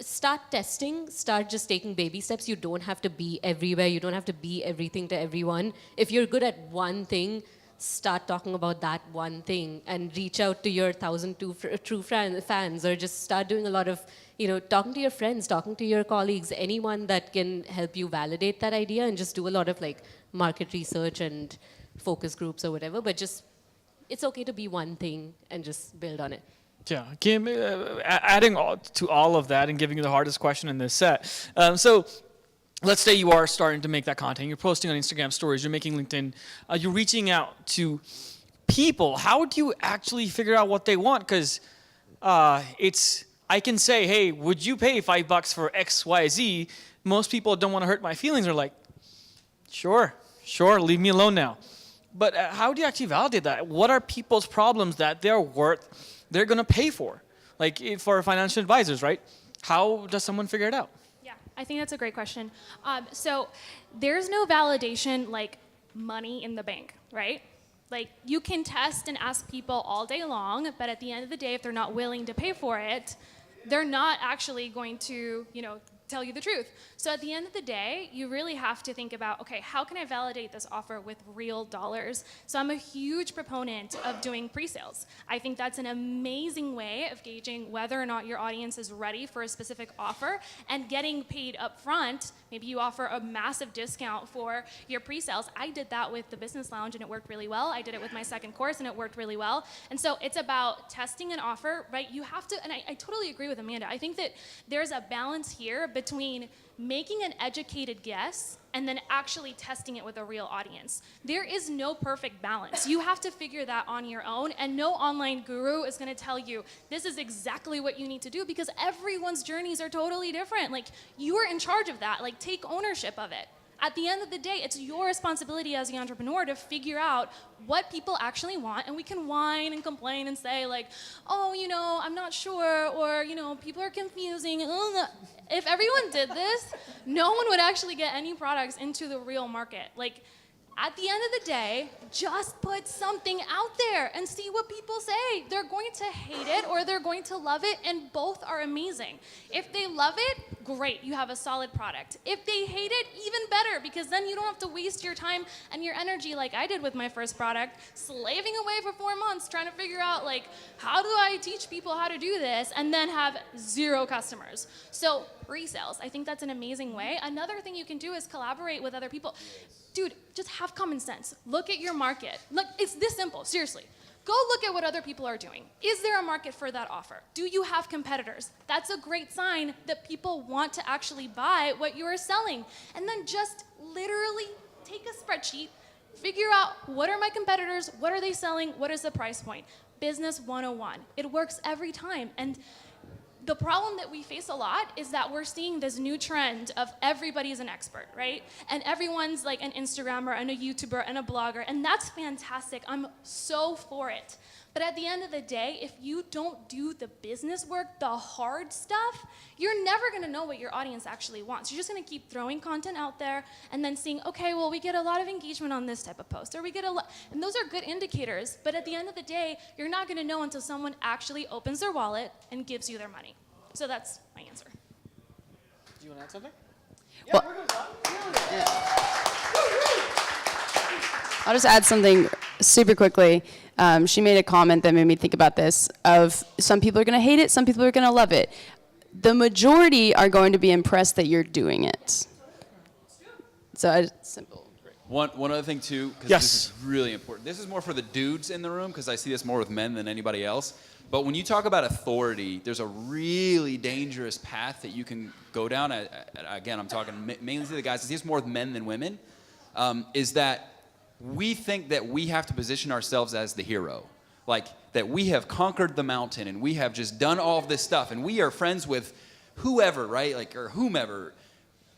start testing, start just taking baby steps. You don't have to be everywhere. You don't have to be everything to everyone. If you're good at one thing, start talking about that one thing and reach out to your 1,000 true fans, or just start doing a lot of, talking to your friends, talking to your colleagues, anyone that can help you validate that idea, and just do a lot of like market research and focus groups or whatever. But just, it's okay to be one thing and just build on it. Yeah, Kim, adding to all of that and giving you the hardest question in this set. So let's say you are starting to make that content. You're posting on Instagram stories. You're making LinkedIn. You're reaching out to people. How do you actually figure out what they want? Because I can say, hey, would you pay $5 for X, Y, Z? Most people don't want to hurt my feelings. They're like, sure, leave me alone now. But how do you actually validate that? What are people's problems that they're going to pay for? Like for financial advisors, right? How does someone figure it out? Yeah, I think that's a great question. So there's no validation like money in the bank, right? Like you can test and ask people all day long, but at the end of the day, if they're not willing to pay for it, they're not actually going to, tell you the truth. So at the end of the day, you really have to think about, okay, how can I validate this offer with real dollars? So I'm a huge proponent of doing pre-sales. I think that's an amazing way of gauging whether or not your audience is ready for a specific offer and getting paid up front. Maybe you offer a massive discount for your pre-sales. I did that with the Business Lounge and it worked really well. I did it with my second course and it worked really well. And so it's about testing an offer, right? You have to, and I totally agree with Amanda. I think that there's a balance here between making an educated guess and then actually testing it with a real audience. There is no perfect balance. You have to figure that on your own, and no online guru is gonna tell you this is exactly what you need to do, because everyone's journeys are totally different. Like, you are in charge of that. Like, take ownership of it. At the end of the day, it's your responsibility as the entrepreneur to figure out what people actually want, and we can whine and complain and say like, oh, I'm not sure, or, people are confusing. If everyone did this, no one would actually get any products into the real market. Like, at the end of the day, just put something out there and see what people say. They're going to hate it or they're going to love it, and both are amazing. If they love it, great, you have a solid product. If they hate it, even better, because then you don't have to waste your time and your energy like I did with my first product, slaving away for 4 months trying to figure out like, how do I teach people how to do this, and then have 0 customers. So pre-sales, I think that's an amazing way. Another thing you can do is collaborate with other people. Dude, just have common sense. Look at your market. Look, it's this simple, seriously. Go look at what other people are doing. Is there a market for that offer? Do you have competitors? That's a great sign that people want to actually buy what you are selling. And then just literally take a spreadsheet, figure out what are my competitors, what are they selling, what is the price point? Business 101. It works every time. And the problem that we face a lot is that we're seeing this new trend of everybody's an expert, right? And everyone's like an Instagrammer and a YouTuber and a blogger, and that's fantastic. I'm so for it. But at the end of the day, if you don't do the business work, the hard stuff, you're never gonna know what your audience actually wants. You're just gonna keep throwing content out there and then seeing, okay, well, we get a lot of engagement on this type of post, or we get a lot, and those are good indicators, but at the end of the day, you're not gonna know until someone actually opens their wallet and gives you their money. So that's my answer. Do you want to add something? Well, I'll just add something super quickly. She made a comment that made me think about this, of some people are going to hate it, some people are going to love it. The majority are going to be impressed that you're doing it. So it's simple. One other thing too, because Yes. this is really important. This is more for the dudes in the room, because I see this more with men than anybody else. But when you talk about authority, there's a really dangerous path that you can go down. Again, I'm talking mainly to the guys. I see this more with men than women. Is that we think that we have to position ourselves as the hero. Like, that we have conquered the mountain and we have just done all of this stuff and we are friends with whoever, right? Like, or whomever.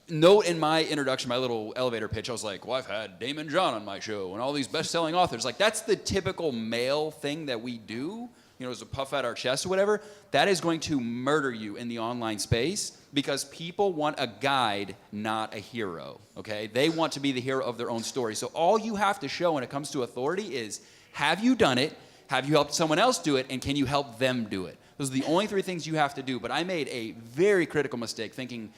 Note in my introduction, my little elevator pitch, I was like, well, I've had Damon John on my show and all these best-selling authors. Like, that's the typical male thing that we do, you know, as a puff out our chest or whatever. That is going to murder you in the online space, because people want a guide, not a hero, okay? They want to be the hero of their own story. So all you have to show when it comes to authority is, have you done it? Have you helped someone else do it? And can you help them do it? Those are the only three things you have to do. But I made a very critical mistake thinking,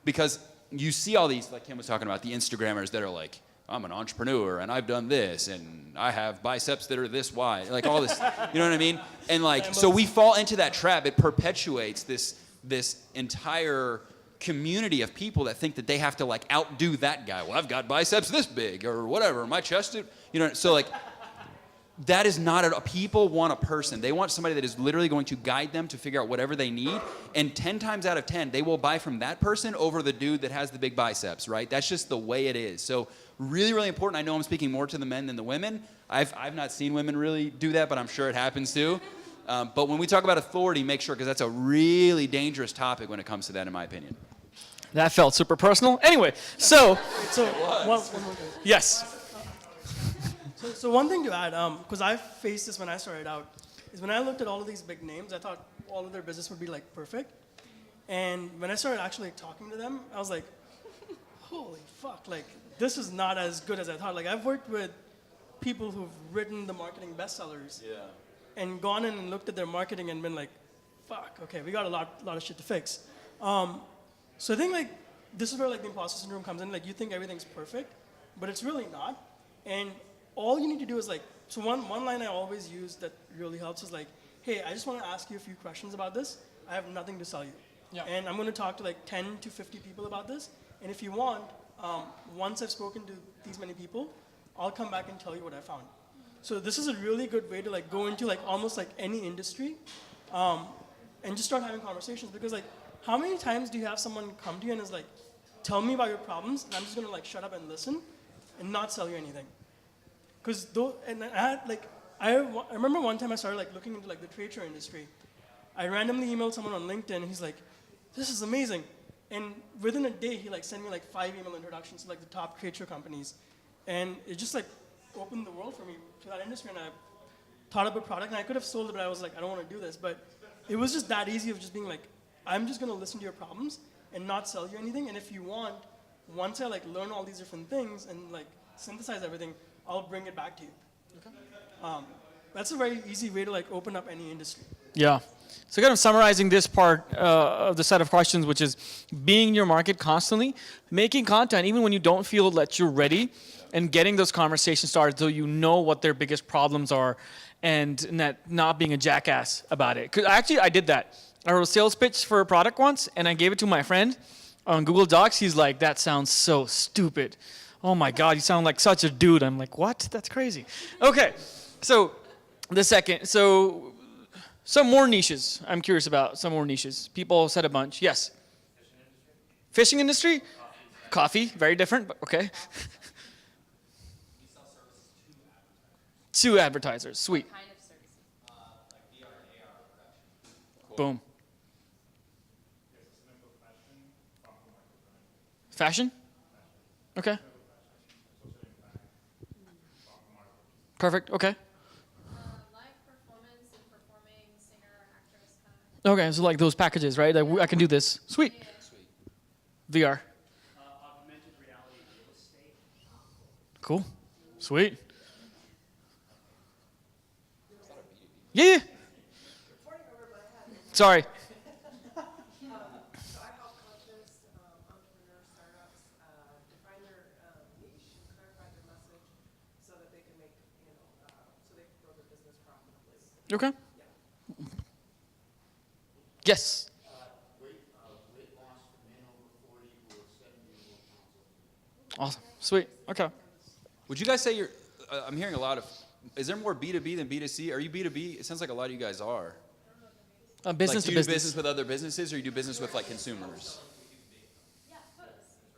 because you see all these, like Kim was talking about, the Instagrammers that are like, I'm an entrepreneur and I've done this and I have biceps that are this wide, like all this, you know what I mean? And like, so we fall into that trap. It perpetuates this entire community of people that think that they have to like outdo that guy. Well, I've got biceps this big or whatever, my chest, you know, so like, that is not a people want a person. They want somebody that is literally going to guide them to figure out whatever they need. And 10 times out of 10, they will buy from that person over the dude that has the big biceps, right? That's just the way it is. So really, really important. I know I'm speaking more to the men than the women. I've not seen women really do that, but I'm sure it happens too. But when we talk about authority, make sure, because that's a really dangerous topic when it comes to that, in my opinion. That felt super personal. Anyway, so One more thing. yes. So one thing to add, because I faced this when I started out, is when I looked at all of these big names, I thought all of their business would be like perfect. And when I started actually talking to them, I was like, holy fuck, like this is not as good as I thought. Like I've worked with people who've written the marketing bestsellers and gone in and looked at their marketing and been like, fuck, okay, we got a lot of shit to fix. So I think like this is where like the imposter syndrome comes in. Like you think everything's perfect, but it's really not. And all you need to do is like, so one line I always use that really helps is like, hey, I just want to ask you a few questions about this. I have nothing to sell you. Yeah. And I'm going to talk to like 10 to 50 people about this. And if you want, once I've spoken to these many people, I'll come back and tell you what I found. So this is a really good way to like go into like almost like any industry and just start having conversations. Because like, how many times do you have someone come to you and is like, tell me about your problems, and I'm just going to like shut up and listen and not sell you anything. Because I remember one time I started like looking into like the trade show industry. I randomly emailed someone on LinkedIn and he's like, this is amazing. And within a day, he like sent me like 5 email introductions to like the top trade show companies. And it just like opened the world for me to that industry. And I thought up a product and I could have sold it, but I was like, I don't want to do this. But it was just that easy of just being like, I'm just going to listen to your problems and not sell you anything. And if you want, once I like learn all these different things and like synthesize everything, I'll bring it back to you. Okay. That's a very easy way to like open up any industry. Yeah. So kind of summarizing this part of the set of questions, which is being in your market constantly, making content even when you don't feel that you're ready, and getting those conversations started so you know what their biggest problems are, and not being a jackass about it. Because actually I did that. I wrote a sales pitch for a product once, and I gave it to my friend on Google Docs. He's like, that sounds so stupid. Oh my God, you sound like such a dude. I'm like, what? That's crazy. Okay, so so some more niches. I'm curious about some more niches. People said a bunch. Yes? Fishing industry? Coffee, very different, but okay. To advertisers, sweet. Kind of services. Boom. Fashion? Okay. Perfect. Okay. Live performance and performing singer, actress kind of. Okay, so like those packages, right? Like I can do this. Sweet. VR. Augmented reality real estate. Cool. Sweet. Yeah. Sorry. So I help conscious entrepreneur startups define their niche and clarify their message so that they can make, so they can grow their business profitably. Okay. Yes. Weight loss for men over 40 who are 70 more pounds. Awesome. Sweet. Okay. Would you guys say you're? I'm hearing a lot of. Is there more B2B than B2C? Are you B2B? It sounds like a lot of you guys are. Business Like, to do you do business. business with other businesses, or you do business with like consumers? Yeah, both.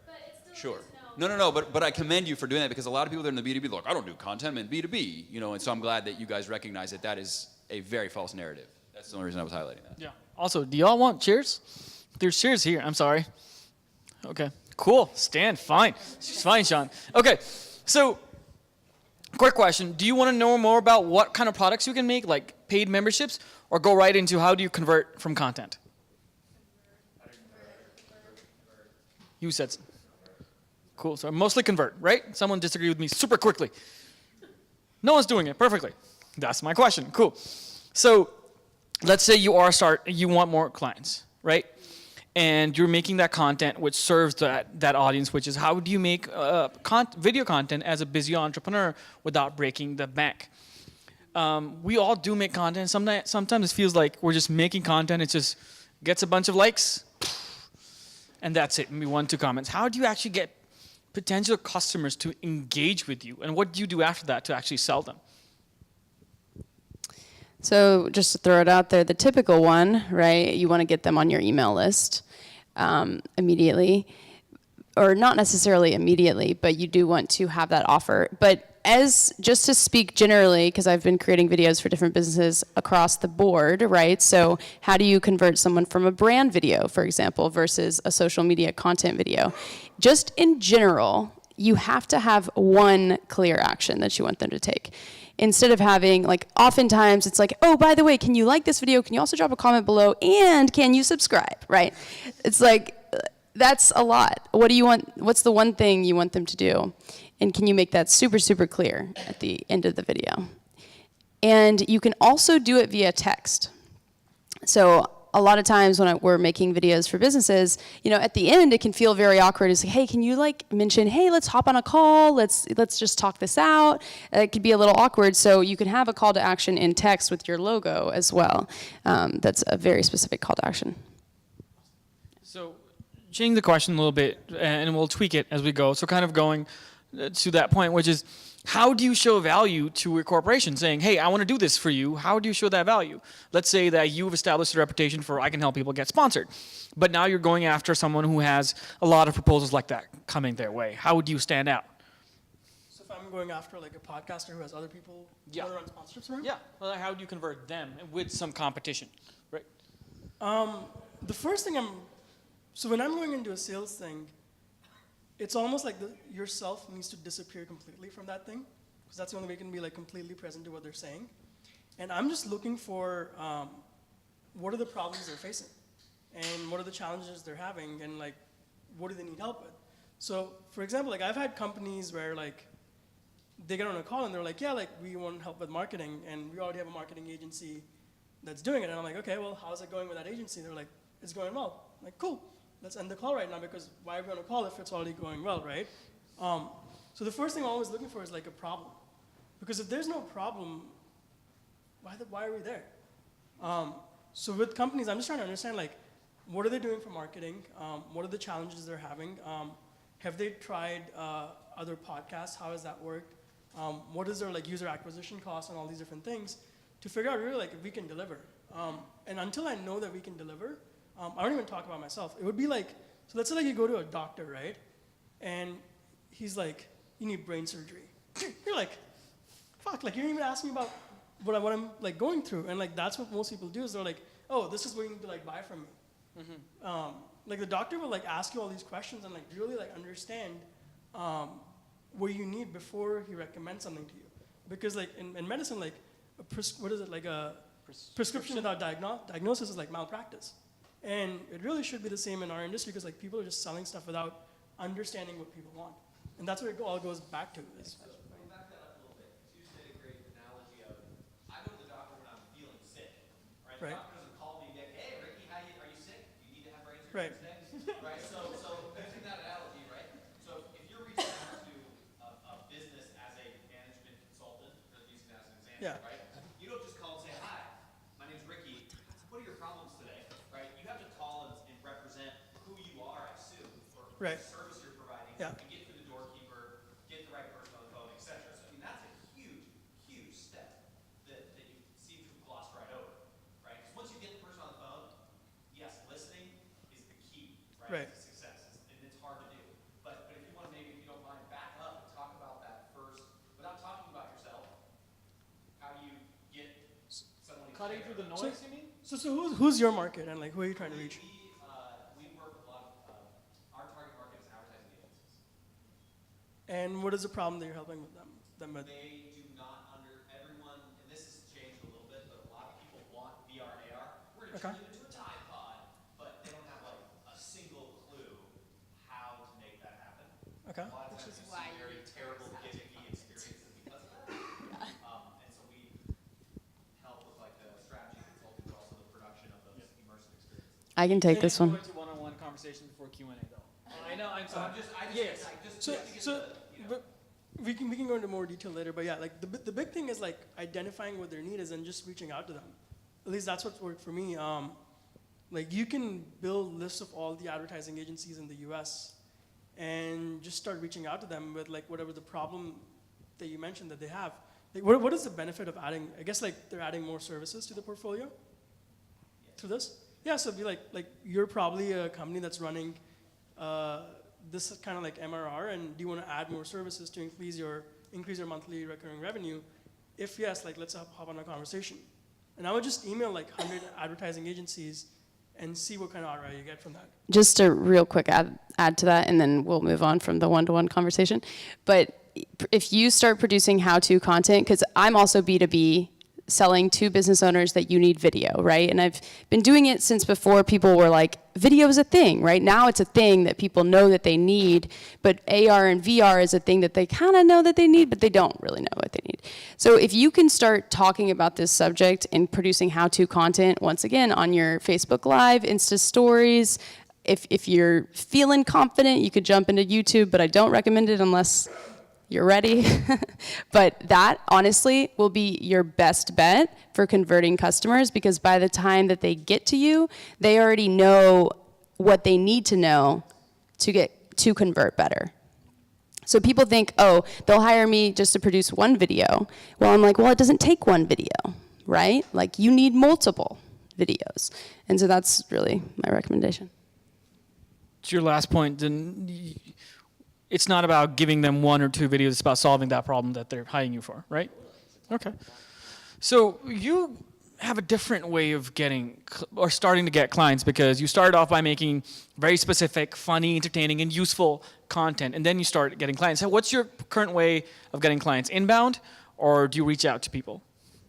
But it's still Sure. good to know. No. But I commend you for doing that because a lot of people that are in the B2B are like, I don't do content, I'm in B2B. And so I'm glad that you guys recognize that that is a very false narrative. That's the only reason I was highlighting that. Yeah. Also, do y'all want cheers? There's cheers here. I'm sorry. Okay. Cool. Stand. Fine. It's fine, Sean. Okay. So, quick question. Do you want to know more about what kind of products you can make, like paid memberships, or go right into how do you convert from content? You said so. Cool. So mostly convert, right? Someone disagree with me super quickly. No one's doing it perfectly. That's my question. Cool. So let's say you want more clients, right? And you're making that content which serves that audience, which is how do you make video content as a busy entrepreneur without breaking the bank? We all do make content. Sometimes it feels like we're just making content. It just gets a bunch of likes, and that's it. Maybe 1, 2 comments. How do you actually get potential customers to engage with you? And what do you do after that to actually sell them? So just to throw it out there, the typical one, right? You want to get them on your email list immediately, or not necessarily immediately, but you do want to have that offer. But as just to speak generally, because I've been creating videos for different businesses across the board, right? So how do you convert someone from a brand video, for example, versus a social media content video? Just in general, you have to have one clear action that you want them to take. Instead of having, like, oftentimes it's like, oh, by the way, can you like this video? Can you also drop a comment below? And can you subscribe, right? It's like, that's a lot. What do you want? What's the one thing you want them to do? And can you make that super, super clear at the end of the video? And you can also do it via text. So a lot of times when we're making videos for businesses, at the end it can feel very awkward. It's like, hey, can you mention, hey, let's hop on a call. Let's just talk this out. It could be a little awkward. So you can have a call to action in text with your logo as well. That's a very specific call to action. So changing the question a little bit, and we'll tweak it as we go. So kind of going to that point, which is, how do you show value to a corporation saying, hey, I want to do this for you? How do you show that value? Let's say that you've established a reputation for I can help people get sponsored. But now you're going after someone who has a lot of proposals like that coming their way. How would you stand out? So if I'm going after like a podcaster who has other people who want to run sponsorships for him? Yeah. Well, how do you convert them with some competition? Right. The first thing so when I'm going into a sales thing, it's almost like yourself needs to disappear completely from that thing, because that's the only way you can be like completely present to what they're saying. And I'm just looking for what are the problems they're facing, and what are the challenges they're having, and like what do they need help with. So for example, like I've had companies where like they get on a call and they're like, yeah, like we want help with marketing, and we already have a marketing agency that's doing it. And I'm like, okay, well, how's it going with that agency? They're like, it's going well. I'm like, cool. Let's end the call right now, because why are we on a call if it's already going well, right? So the first thing I'm always looking for is like a problem, because if there's no problem, why are we there? So with companies, I'm just trying to understand like, what are they doing for marketing? What are the challenges they're having? Have they tried other podcasts? How has that worked? What is their like user acquisition cost and all these different things to figure out really like if we can deliver. And until I know that we can deliver, I don't even talk about myself. It would be like, so let's say like you go to a doctor, right? And he's like, you need brain surgery. You're like, fuck, like you didn't even ask me about what I'm like going through. And like that's what most people do is they're like, oh, this is what you need to like buy from me, Like the doctor will like ask you all these questions and like really like understand what you need before he recommends something to you. Because like in medicine, like what is it, like a prescription without diagnosis is like malpractice. And it really should be the same in our industry because like people are just selling stuff without understanding what people want. And that's what it all goes back to. Is, Back that up a little bit. You said a great analogy of I go to the doctor when I'm feeling sick. Right? The Right. doctor doesn't call me and be like, hey Ricky, are you sick? Do you need to have brain Right. surgery today? Right. So using that analogy, right? So if you're reaching out to a business as a management consultant, using that as an example, Yeah. right? You don't just call and say, hi, my name's Ricky. What are your problems today? Right? You have to call and represent who you are, I assume, or Right. the service you're providing, Yeah. and get through the doorkeeper, get the right person on the phone, etc. So I mean that's a huge step that you seem to have glossed right over, right? Because once you get the person on the phone, yes, listening is the key, right? Right. To success, and it's hard to do. But if you want to maybe, if you don't mind, back up and talk about that first, without talking about yourself, how do you get someone Cutting through the noise, you mean? so who's your market and like who are you trying to reach? We work with a lot of, our target market is advertising agencies. And what is the problem that you're helping with them with? They do not everyone, and this has changed a little bit, but a lot of people want VR and AR. We're going to Okay. turn them into a Tide Pod, but they don't have like a single clue how to make that happen. Okay. A lot of times you see very terrible gimmicky experiences because of that. And so we help with like the strategy consulting, but also the production of those immersive experiences. I can take this one. Go into one-on-one conversation before Q&A though. I know, I'm sorry. Yes. So but we can go into more detail later, but yeah, like the big thing is like identifying what their need is and just reaching out to them. At least that's what's worked for me. Like you can build lists of all the advertising agencies in the U.S. and just start reaching out to them with like whatever the problem that you mentioned that they have. Like what is the benefit of adding? I guess like they're adding more services to the portfolio through this. Yeah, so be like you're probably a company that's running. This is kind of like MRR, and do you want to add more services to increase your monthly recurring revenue? If yes, like let's hop on a conversation. And I would just email like 100 advertising agencies and see what kind of ROI you get from that. Just a real quick add to that, and then we'll move on from the one-to-one conversation. But if you start producing how-to content, because I'm also B2B, selling to business owners that you need video, right? And I've been doing it since before people were like, video is a thing, right? Now it's a thing that people know that they need, but AR and VR is a thing that they kind of know that they need, but they don't really know what they need. So if you can start talking about this subject and producing how-to content, once again, on your Facebook Live, Insta Stories, if you're feeling confident, you could jump into YouTube, but I don't recommend it unless you're ready. But that, honestly, will be your best bet for converting customers, because by the time that they get to you, they already know what they need to know to convert better. So people think, oh, they'll hire me just to produce one video. Well, I'm like, well, it doesn't take one video, right? Like, you need multiple videos. And so that's really my recommendation. To your last point, then it's not about giving them one or two videos, it's about solving that problem that they're hiring you for, right? Okay. So you have a different way of getting or starting to get clients, because you started off by making very specific, funny, entertaining, and useful content, and then you start getting clients. So what's your current way of getting clients? Inbound, or do you reach out to people?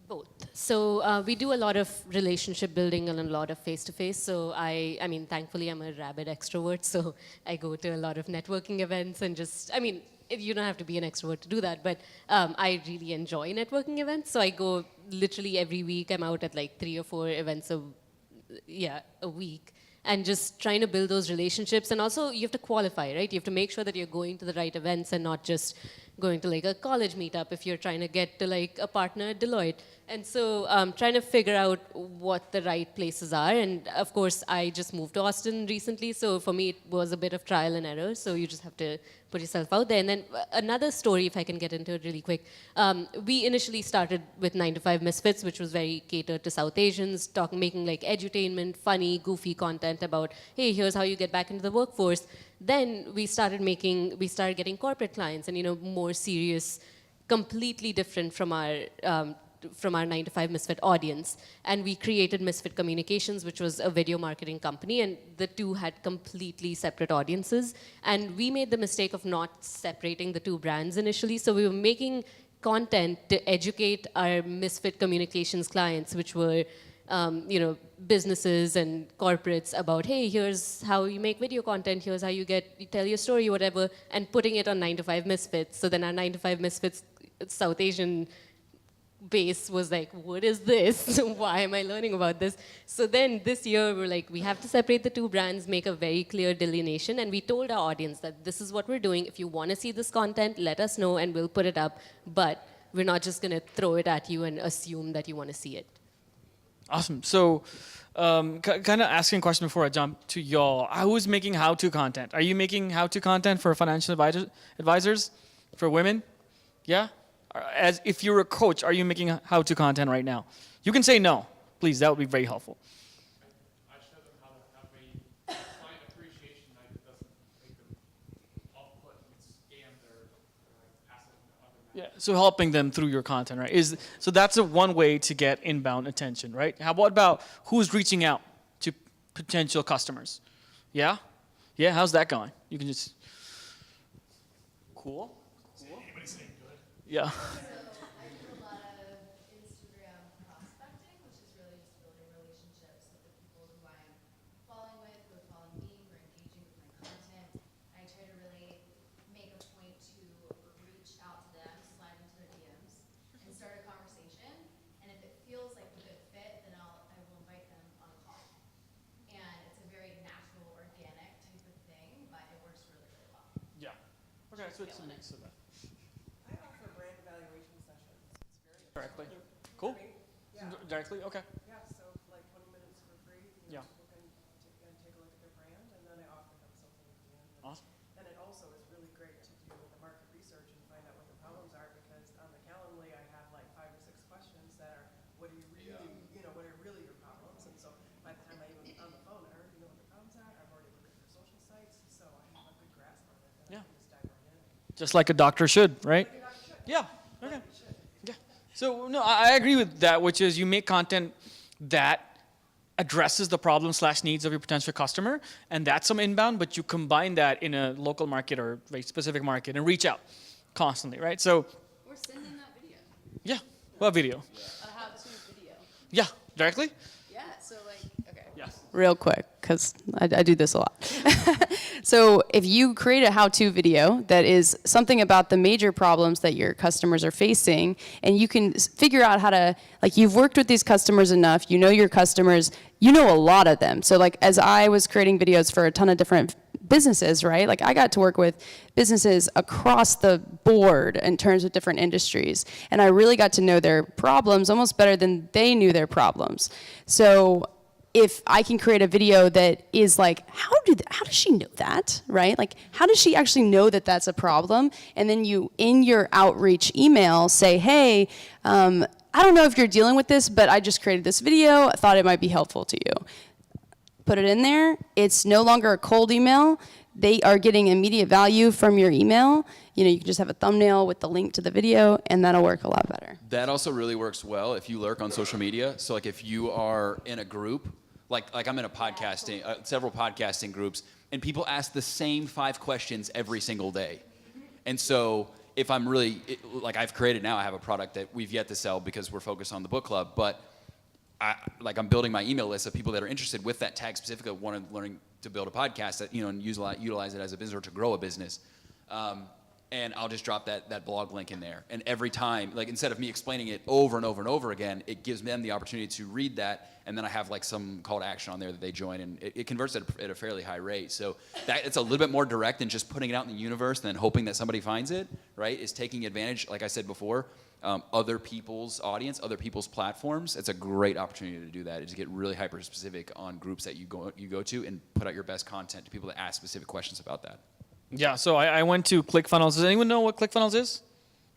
Both. So we do a lot of relationship building and a lot of face-to-face. So I mean, thankfully I'm a rabid extrovert, so I go to a lot of networking events and just, I mean, you don't have to be an extrovert to do that, but I really enjoy networking events. So I go literally every week. I'm out at like 3 or 4 events a week. And just trying to build those relationships. And also you have to qualify, right? You have to make sure that you're going to the right events and not just going to like a college meetup if you're trying to get to like a partner at Deloitte. And so trying to figure out what the right places are. And of course, I just moved to Austin recently. So for me, it was a bit of trial and error. So you just have to put yourself out there. And then another story, if I can get into it really quick. We initially started with 9 to 5 Misfits, which was very catered to South Asians, making like edutainment, funny, goofy content about, hey, here's how you get back into the workforce. Then we started getting corporate clients and, more serious, completely different from our from our 9 to 5 Misfit audience. And we created Misfit Communications, which was a video marketing company, and the two had completely separate audiences. And we made the mistake of not separating the two brands initially. So we were making content to educate our Misfit Communications clients, which were businesses and corporates, about, hey, here's how you make video content, here's how you tell your story, whatever, and putting it on 9 to 5 Misfits. So then our 9 to 5 Misfits South Asian base was like, what is this? Why am I learning about this? So then this year we're like, we have to separate the two brands, make a very clear delineation, and we told our audience that this is what we're doing. If you want to see this content, let us know and we'll put it up, but we're not just going to throw it at you and assume that you want to see it. Awesome. So, kind of asking a question before I jump to y'all. Who's making how-to content? Are you making how-to content for financial advisors, for women? Yeah? As if you're a coach, are you making how-to content right now? You can say no, please. That would be very helpful. I show them how to have a client appreciation night that doesn't make them off-put and scam their asset into other Yeah. So helping them through your content, right? So that's one way to get inbound attention, right? How about who's reaching out to potential customers? Yeah? Yeah, how's that going? You can just... Cool. Anybody saying good? Yeah. So I do a lot of Instagram prospecting, which is really just building relationships with the people who I'm following with, who are following me, who are engaging with my content. I try to really make a point to reach out to them, slide into their DMs, and start a conversation. And if it feels like a good fit, then I will invite them on a call. And it's a very natural, organic type of thing, but it works really, really well. Yeah. Okay, so it's a mix of that. I offer brand evaluation sessions. It's very Directly. Cool. Yeah. Directly? Okay. Yeah, so like 20 minutes for free. Yeah. People can take a look at their brand, and then I offer them something at the end. Awesome. And it also is really great to do the market research and find out what the problems are, because on the Calendly I have like 5 or 6 questions that are, what are you really, what are really your problems? And so by the time I even on the phone, I already know what the problems are. I've already looked at their social sites, so I have a good grasp on it. And Yeah. I can just dive right in. Just like a doctor should, right? Yeah. Okay. Yeah. So no, I agree with that, which is you make content that addresses the problem/needs of your potential customer, and that's some inbound, but you combine that in a local market or very specific market and reach out constantly, right? So Or send in that video. yeah, what video? A how-to video. Yeah, directly? Yeah, so like, okay. Yes. Real quick, because I do this a lot. So if you create a how-to video that is something about the major problems that your customers are facing, and you can figure out how to, like, you've worked with these customers enough, you know your customers, you know a lot of them. So like, as I was creating videos for a ton of different businesses, right? Like, I got to work with businesses across the board in terms of different industries, and I really got to know their problems almost better than they knew their problems. So if I can create a video that is like, how does she know that, right? Like, how does she actually know that that's a problem? And then you, in your outreach email, say, hey, I don't know if you're dealing with this, but I just created this video. I thought it might be helpful to you. Put it in there. It's no longer a cold email. They are getting immediate value from your email. You know, you can just have a thumbnail with the link to the video, and that'll work a lot better. That also really works well if you lurk on social media. So like if you are in a group, like I'm in a podcasting, several podcasting groups, and people ask the same 5 questions every single day. And so if I'm really, like I've created now, I have a product that we've yet to sell because we're focused on the book club, but I'm building my email list of people that are interested with that tag specific of learning to build a podcast that, and utilize it as a business or to grow a business. And I'll just drop that blog link in there. And every time, like instead of me explaining it over and over and over again, it gives them the opportunity to read that. And then I have like some call to action on there that they join, and it converts at a fairly high rate. So it's a little bit more direct than just putting it out in the universe and then hoping that somebody finds it, right? Is taking advantage, like I said before, other people's audience, other people's platforms. It's a great opportunity to do that, is to get really hyper specific on groups that you go to and put out your best content to people that ask specific questions about that. Yeah, so I went to ClickFunnels. Does anyone know what ClickFunnels is?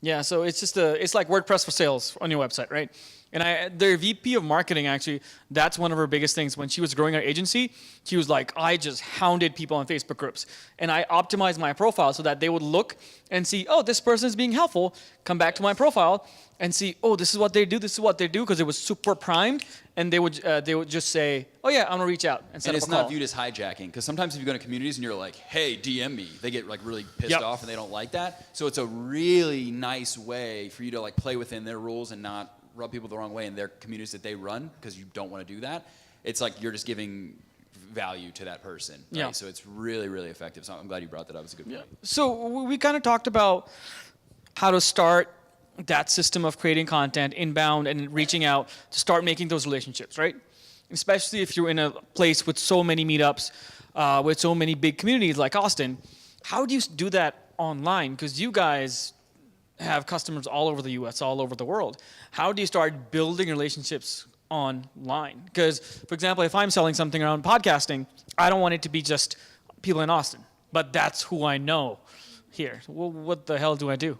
Yeah, so it's just it's like WordPress for sales on your website, right? And their VP of marketing, actually, that's one of her biggest things. When she was growing her agency, she was like, I just hounded people on Facebook groups. And I optimized my profile so that they would look and see, oh, this person is being helpful, come back to my profile and see, oh, this is what they do, because it was super primed. And they would just say, oh yeah, I'm gonna reach out and set And up it's a call. not viewed as hijacking, because sometimes if you go to communities and you're like, hey, DM me, they get like really pissed off and they don't like that. So it's a really nice way for you to like play within their rules and not rub people the wrong way in their communities that they run, because you don't want to do that. It's like you're just giving value to that person. Right? Yeah. So it's really, really effective. So I'm glad you brought that up. It's a good point. So we kind of talked about how to start that system of creating content inbound and reaching out to start making those relationships, right? Especially if you're in a place with so many meetups, with so many big communities like Austin. How do you do that online? Because you guys have customers all over the US, all over the world. How do you start building relationships online? Because, for example, if I'm selling something around podcasting, I don't want it to be just people in Austin, but that's who I know here. Well, what the hell do I do?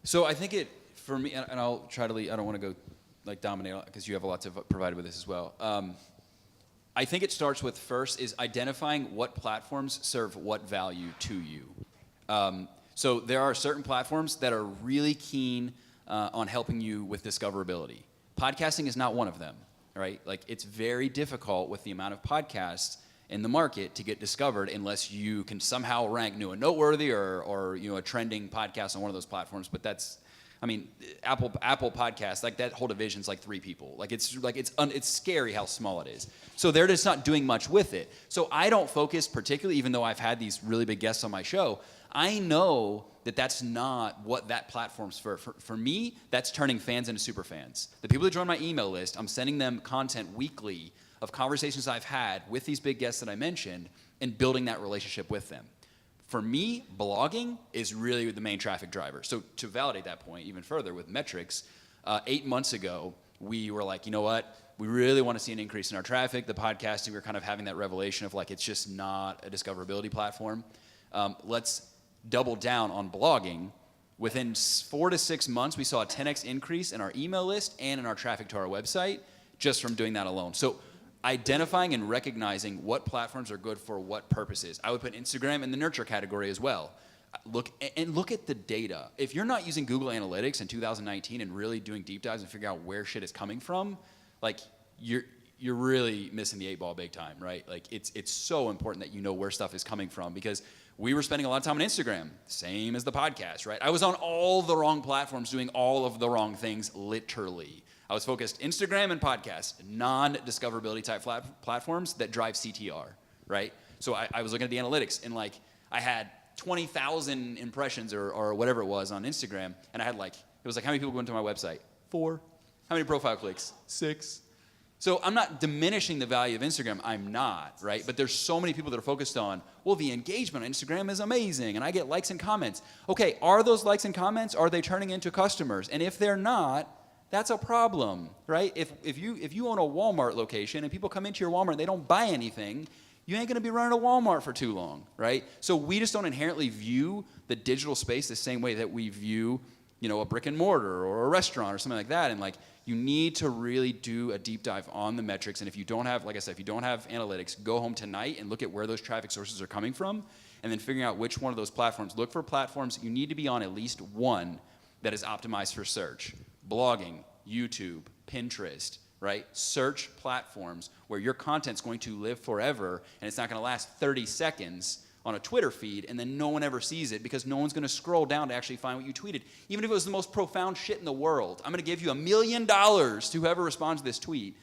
So I think for me, and I'll try to lead, I don't want to go like dominate, because you have a lot to provide with this as well. I think it starts with first is identifying what platforms serve what value to you. So there are certain platforms that are really keen on helping you with discoverability. Podcasting is not one of them, right? Like, it's very difficult with the amount of podcasts in the market to get discovered unless you can somehow rank new and noteworthy or a trending podcast on one of those platforms. But that's, I mean, Apple Podcasts, like that whole division's like 3 people. It's scary how small it is. So they're just not doing much with it. So I don't focus particularly, even though I've had these really big guests on my show. I know that that's not what that platform's for. For me, that's turning fans into super fans. The people that join my email list, I'm sending them content weekly of conversations I've had with these big guests that I mentioned and building that relationship with them. For me, blogging is really the main traffic driver. So to validate that point even further with metrics, 8 months ago, we were like, you know what? We really want to see an increase in our traffic. The podcasting, we were kind of having that revelation of like, it's just not a discoverability platform. Let's double down on blogging. Within 4 to 6 months, we saw a 10x increase in our email list and in our traffic to our website just from doing that alone. So identifying and recognizing what platforms are good for what purposes. I would put Instagram in the nurture category as well. Look at the data. If you're not using Google Analytics in 2019 and really doing deep dives and figure out where shit is coming from, like you're really missing the 8 ball big time, right? Like it's so important that you know where stuff is coming from, because we were spending a lot of time on Instagram, same as the podcast, right? I was on all the wrong platforms doing all of the wrong things, literally. I was focused Instagram and podcast, non-discoverability type platforms that drive CTR, right? So I was looking at the analytics, and like I had 20,000 impressions or whatever it was on Instagram, and I had like, it was like, how many people went to my website? 4. How many profile clicks? 6. So I'm not diminishing the value of Instagram. I'm not, right? But there's so many people that are focused on, well, the engagement on Instagram is amazing, and I get likes and comments. Okay, are those likes and comments, are they turning into customers? And if they're not, that's a problem, right? If you own a Walmart location and people come into your Walmart and they don't buy anything, you ain't gonna be running a Walmart for too long, right? So we just don't inherently view the digital space the same way that we view, a brick and mortar or a restaurant or something like that. And like, you need to really do a deep dive on the metrics. And if you don't have, like I said, if you don't have analytics, go home tonight and look at where those traffic sources are coming from, and then figuring out which one of those platforms. Look for platforms. You need to be on at least one that is optimized for search. Blogging, YouTube, Pinterest, right? Search platforms where your content's going to live forever, and it's not going to last 30 seconds on a Twitter feed, and then no one ever sees it because no one's going to scroll down to actually find what you tweeted. Even if it was the most profound shit in the world, I'm going to give you $1 million to whoever responds to this tweet,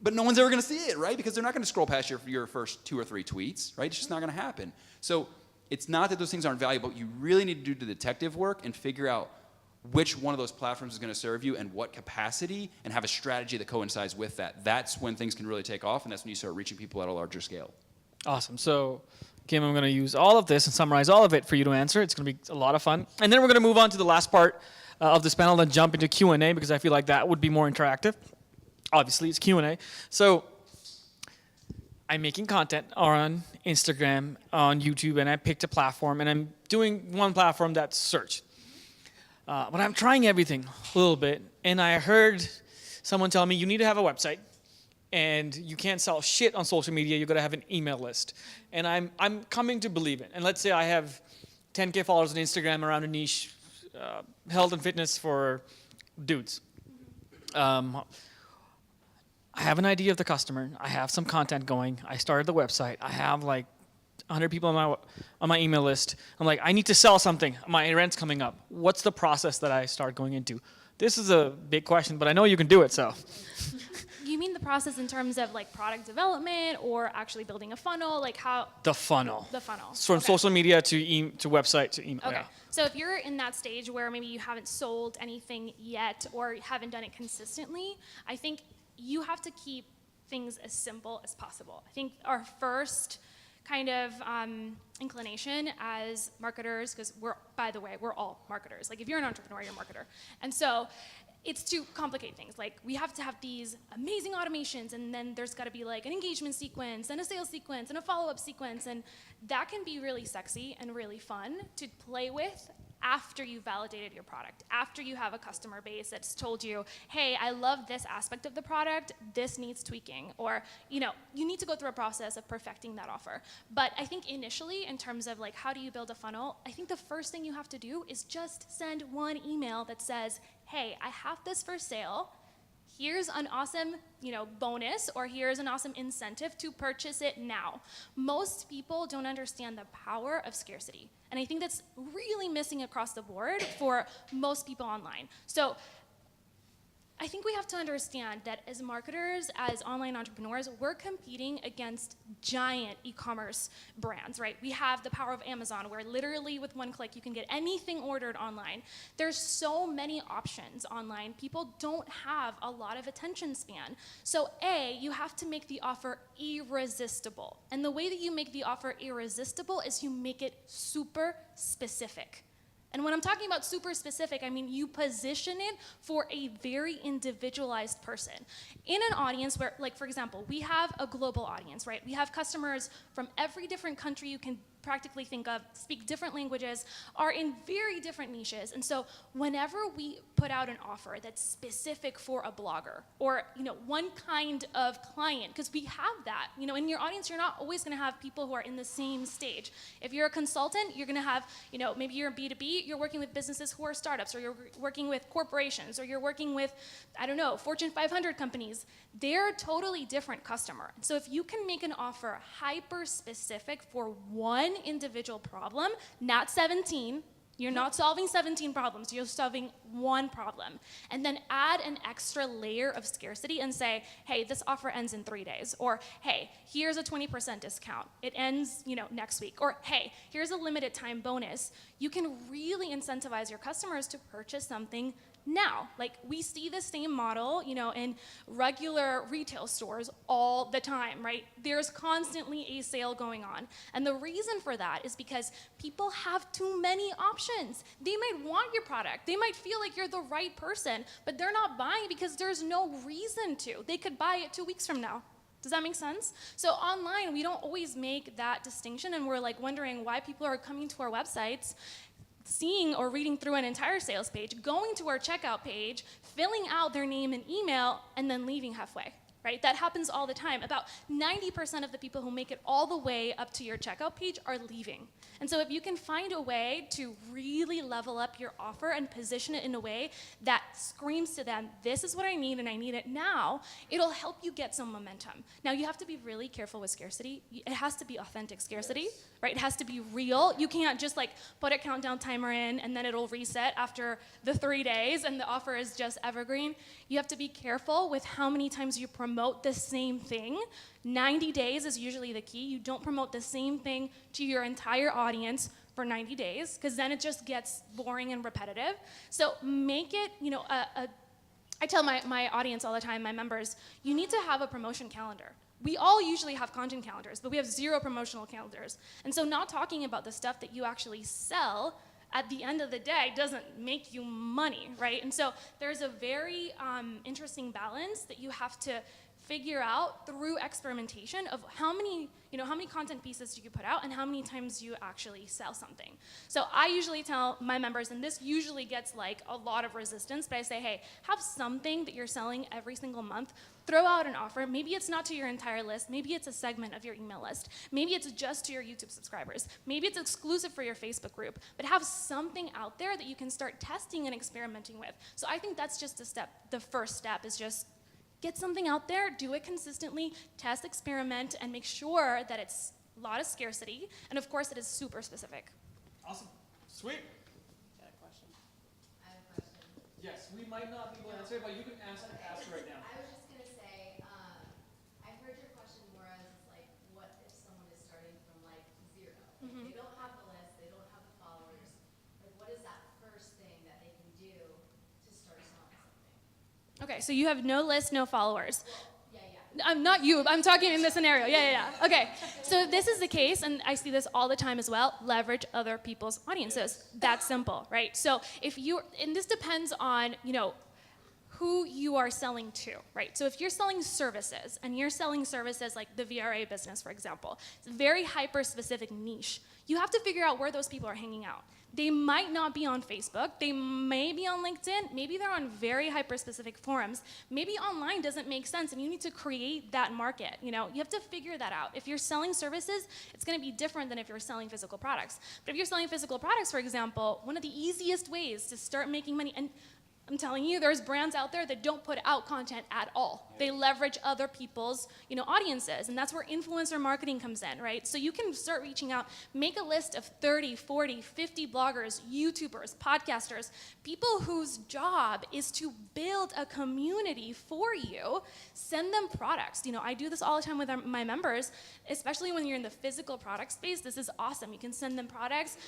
but no one's ever going to see it, right? Because they're not going to scroll past your first 2 or 3 tweets, right? It's just not going to happen. So it's not that those things aren't valuable. You really need to do the detective work and figure out which one of those platforms is going to serve you and what capacity, and have a strategy that coincides with that. That's when things can really take off, and that's when you start reaching people at a larger scale. Awesome. So, Kim, I'm going to use all of this and summarize all of it for you to answer. It's going to be a lot of fun. And then we're going to move on to the last part of this panel and jump into Q&A, because I feel like that would be more interactive. Obviously, it's Q&A. So I'm making content on Instagram, on YouTube, and I picked a platform, and I'm doing one platform that's search. But I'm trying everything a little bit, And I heard someone tell me you need to have a website, and you can't sell shit on social media. You got to have an email list. And I'm coming to believe it. And let's say I have 10K followers on Instagram around a niche, health and fitness for dudes. I have an idea of the customer. I have some content going. I started the website. I have like 100 people on my email list. I'm like, I need to sell something. My rent's coming up. What's the process that I start going into? This is a big question, but I know you can do it, so. You mean the process in terms of like product development or actually building a funnel? Like how? The funnel. The funnel. From Okay. social media to website to email. Okay. Yeah. So if you're in that stage where maybe you haven't sold anything yet or haven't done it consistently, I think you have to keep things as simple as possible. I think our first kind of inclination as marketers, because by the way, we're all marketers. Like if you're an entrepreneur, you're a marketer. And so it's to complicate things. Like we have to have these amazing automations, and then there's got to be like an engagement sequence and a sales sequence and a follow-up sequence, and that can be really sexy and really fun to play with after you validated your product, after you have a customer base that's told you, hey, I love this aspect of the product, this needs tweaking, or you need to go through a process of perfecting that offer. But I think initially, in terms of like how do you build a funnel, I think the first thing you have to do is just send one email that says, hey, I have this for sale. Here's an awesome, bonus, or here's an awesome incentive to purchase it now. Most people don't understand the power of scarcity. And I think that's really missing across the board for most people online. So I think we have to understand that as marketers, as online entrepreneurs, we're competing against giant e-commerce brands, right? We have the power of Amazon, where literally with one click you can get anything ordered online. There's so many options online. People don't have a lot of attention span. So A, you have to make the offer irresistible. And the way that you make the offer irresistible is you make it super specific. And when I'm talking about super specific, I mean you position it for a very individualized person. In an audience where, like for example, we have a global audience, right? We have customers from every different country you can practically think of, speak different languages, are in very different niches. And so whenever we put out an offer that's specific for a blogger or one kind of client, because we have that, in your audience, you're not always going to have people who are in the same stage. If you're a consultant, you're going to have, maybe you're a B2B, you're working with businesses who are startups, or you're working with corporations, or you're working with, Fortune 500 companies. They're a totally different customer. So if you can make an offer hyper specific for one individual problem, not 17. You're not solving 17 problems, you're solving one problem. And then add an extra layer of scarcity and say, hey, this offer ends in 3 days. Or, hey, here's a 20% discount. It ends, next week. Or, hey, here's a limited time bonus. You can really incentivize your customers to purchase something now. Like we see the same model, in regular retail stores all the time, right? There's constantly a sale going on. And the reason for that is because people have too many options. They might want your product. They might feel like you're the right person, but they're not buying because there's no reason to. They could buy it 2 weeks from now. Does that make sense? So online, we don't always make that distinction, and we're like wondering why people are coming to our websites, seeing or reading through an entire sales page, going to our checkout page, filling out their name and email, and then leaving halfway, right? That happens all the time. About 90% of the people who make it all the way up to your checkout page are leaving. And so if you can find a way to really level up your offer and position it in a way that screams to them, this is what I need and I need it now, it'll help you get some momentum. Now you have to be really careful with scarcity. It has to be authentic scarcity, right? It has to be real. You can't just like put a countdown timer in and then it'll reset after the 3 days and the offer is just evergreen. You have to be careful with how many times you promote the same thing. 90 days is usually the key. You don't promote the same thing to your entire audience for 90 days, because then it just gets boring and repetitive. So make it, I tell my audience all the time, my members, you need to have a promotion calendar. We all usually have content calendars, but we have 0 promotional calendars. And so not talking about the stuff that you actually sell at the end of the day doesn't make you money, right? And so there's a very interesting balance that you have to figure out through experimentation of how many content pieces do you put out and how many times do you actually sell something. So I usually tell my members, and this usually gets like a lot of resistance, but I say, hey, have something that you're selling every single month. Throw out an offer. Maybe it's not to your entire list. Maybe it's a segment of your email list. Maybe it's just to your YouTube subscribers. Maybe it's exclusive for your Facebook group. But have something out there that you can start testing and experimenting with. So I think that's just a step. The first step is just get something out there, do it consistently, test, experiment, and make sure that it's a lot of scarcity. And of course, it is super specific. Awesome. Sweet. I have a question. Yes, we might not be able to answer it, but you can ask right now. I was just going to say, I heard your question more as like, what if someone is starting from like zero? They don't have the list, they don't have the followers. Like, what is that first thing that they can do to start selling something? Okay, so you have no list, no followers. Well, yeah. I'm not you, I'm talking in this scenario. Yeah. Okay, so this is the case, and I see this all the time as well, leverage other people's audiences. That's simple, right? So if you, and this depends on, who you are selling to, right? So if you're selling services, and you're selling services like the VRA business, for example, it's a very hyper-specific niche. You have to figure out where those people are hanging out. They might not be on Facebook, they may be on LinkedIn, maybe they're on very hyper-specific forums. Maybe online doesn't make sense and you need to create that market. You have to figure that out. If you're selling services, it's gonna be different than if you're selling physical products. But if you're selling physical products, for example, one of the easiest ways to start making money, and I'm telling you, there's brands out there that don't put out content at all. They leverage other people's, audiences, and that's where influencer marketing comes in, right? So you can start reaching out, make a list of 30, 40, 50 bloggers, YouTubers, podcasters, people whose job is to build a community for you, send them products. I do this all the time with my members, especially when you're in the physical product space. This is awesome. You can send them products,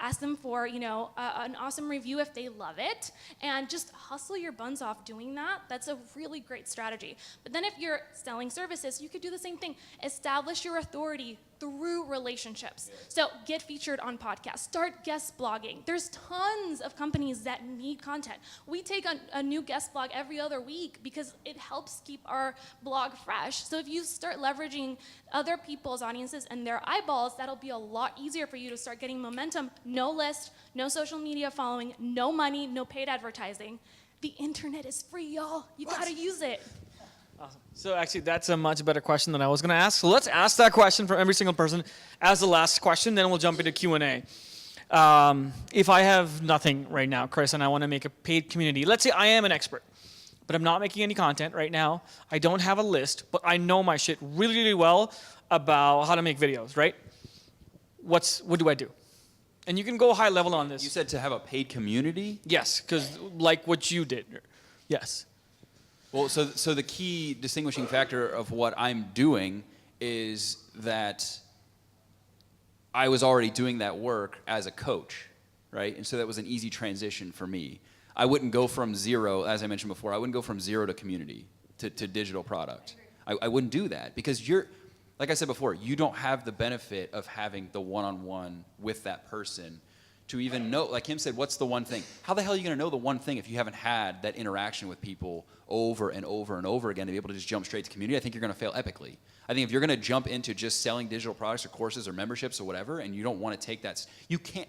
ask them for, an awesome review if they love it, and just hustle your buns off doing that. That's a really great strategy. But then if you're selling services, you could do the same thing. Establish your authority through relationships. So get featured on podcasts, start guest blogging. There's tons of companies that need content. We take a new guest blog every other week because it helps keep our blog fresh. So if you start leveraging other people's audiences and their eyeballs, that'll be a lot easier for you to start getting momentum. No list, no social media following, no money, no paid advertising. The internet is free, y'all. You gotta use it. Awesome. So actually, that's a much better question than I was going to ask. So let's ask that question for every single person as the last question, then we'll jump into Q&A. If I have nothing right now, Chris, and I want to make a paid community, let's say I am an expert, but I'm not making any content right now. I don't have a list, but I know my shit really, really well about how to make videos, right? What do I do? And you can go high level on this. You said to have a paid community? Yes, because like what you did. Yes. Well, so the key distinguishing factor of what I'm doing is that I was already doing that work as a coach, right? And so that was an easy transition for me. I wouldn't go from zero, as I mentioned before, I wouldn't go from zero to community, to digital product. I wouldn't do that because like I said before, you don't have the benefit of having the one-on-one with that person to even know, like him said, what's the one thing? How the hell are you gonna know the one thing if you haven't had that interaction with people over and over and over again to be able to just jump straight to community? I think you're gonna fail epically. I think if you're gonna jump into just selling digital products or courses or memberships or whatever, and you don't wanna take that, you can't.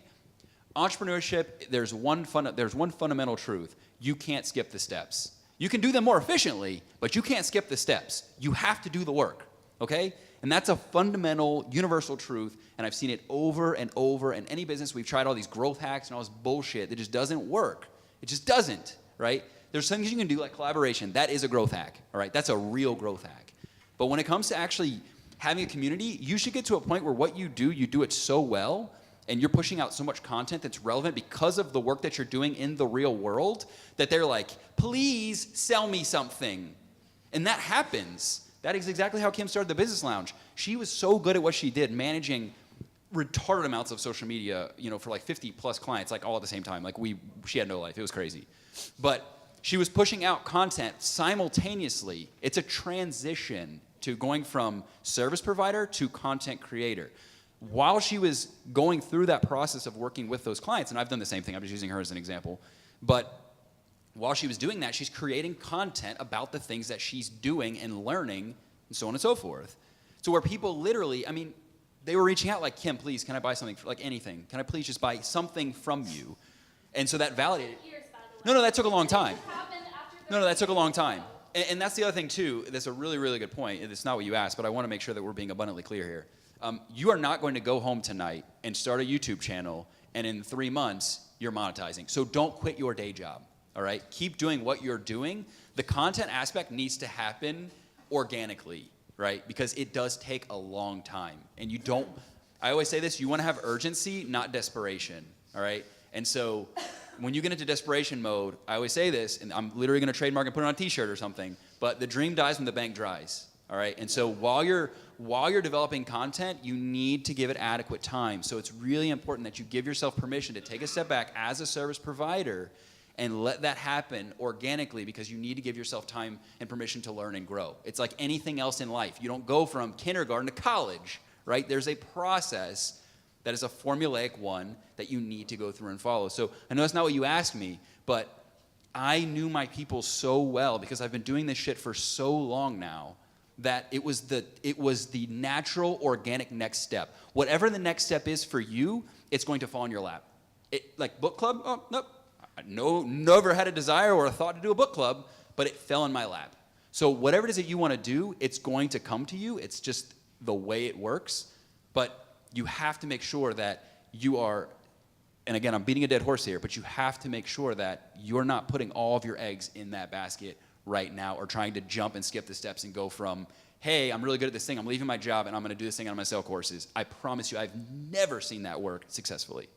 Entrepreneurship, there's one fundamental truth. You can't skip the steps. You can do them more efficiently, but you can't skip the steps. You have to do the work, okay? And that's a fundamental, universal truth, and I've seen it over and over in any business. We've tried all these growth hacks and all this bullshit that just doesn't work. It just doesn't, right? There's things you can do like collaboration. That is a growth hack, all right? That's a real growth hack. But when it comes to actually having a community, you should get to a point where what you do it so well, and you're pushing out so much content that's relevant because of the work that you're doing in the real world, that they're like, please sell me something. And that happens. That is exactly how Kim started the Business Lounge. She was so good at what she did, managing retarded amounts of social media, for like 50 plus clients, like all at the same time. Like she had no life. It was crazy. But she was pushing out content simultaneously. It's a transition to going from service provider to content creator. While she was going through that process of working with those clients, and I've done the same thing, I'm just using her as an example, but while she was doing that, she's creating content about the things that she's doing and learning and so on and so forth. So where people literally, I mean, they were reaching out like, Kim, please, can I buy something, like anything? Can I please just buy something from you? And so that validated. No, that took a long time. No, that took a long time. And that's the other thing too. That's a really, really good point. It's not what you asked, but I want to make sure that we're being abundantly clear here. You are not going to go home tonight and start a YouTube channel, and in 3 months, you're monetizing. So don't quit your day job, all right? Keep doing what you're doing. The content aspect needs to happen organically, right? Because it does take a long time. And you don't, I always say this, you want to have urgency, not desperation, all right? And so when you get into desperation mode, I always say this, and I'm literally going to trademark and put it on a t-shirt or something, but the dream dies when the bank dries, all right? And so while you're developing content, you need to give it adequate time. So it's really important that you give yourself permission to take a step back as a service provider and let that happen organically, because you need to give yourself time and permission to learn and grow. It's like anything else in life. You don't go from kindergarten to college, right? There's a process that is a formulaic one that you need to go through and follow. So I know that's not what you asked me, but I knew my people so well because I've been doing this shit for so long now that it was the natural, organic next step. Whatever the next step is for you, it's going to fall in your lap. Like book club? Oh, nope. Never had a desire or a thought to do a book club, but it fell in my lap. So whatever it is that you want to do, it's going to come to you. It's just the way it works. But you have to make sure that you are, and again, I'm beating a dead horse here, but you have to make sure that you're not putting all of your eggs in that basket right now, or trying to jump and skip the steps and go from, hey, I'm really good at this thing, I'm leaving my job and I'm going to do this thing and I'm going to sell courses. I promise you, I've never seen that work successfully.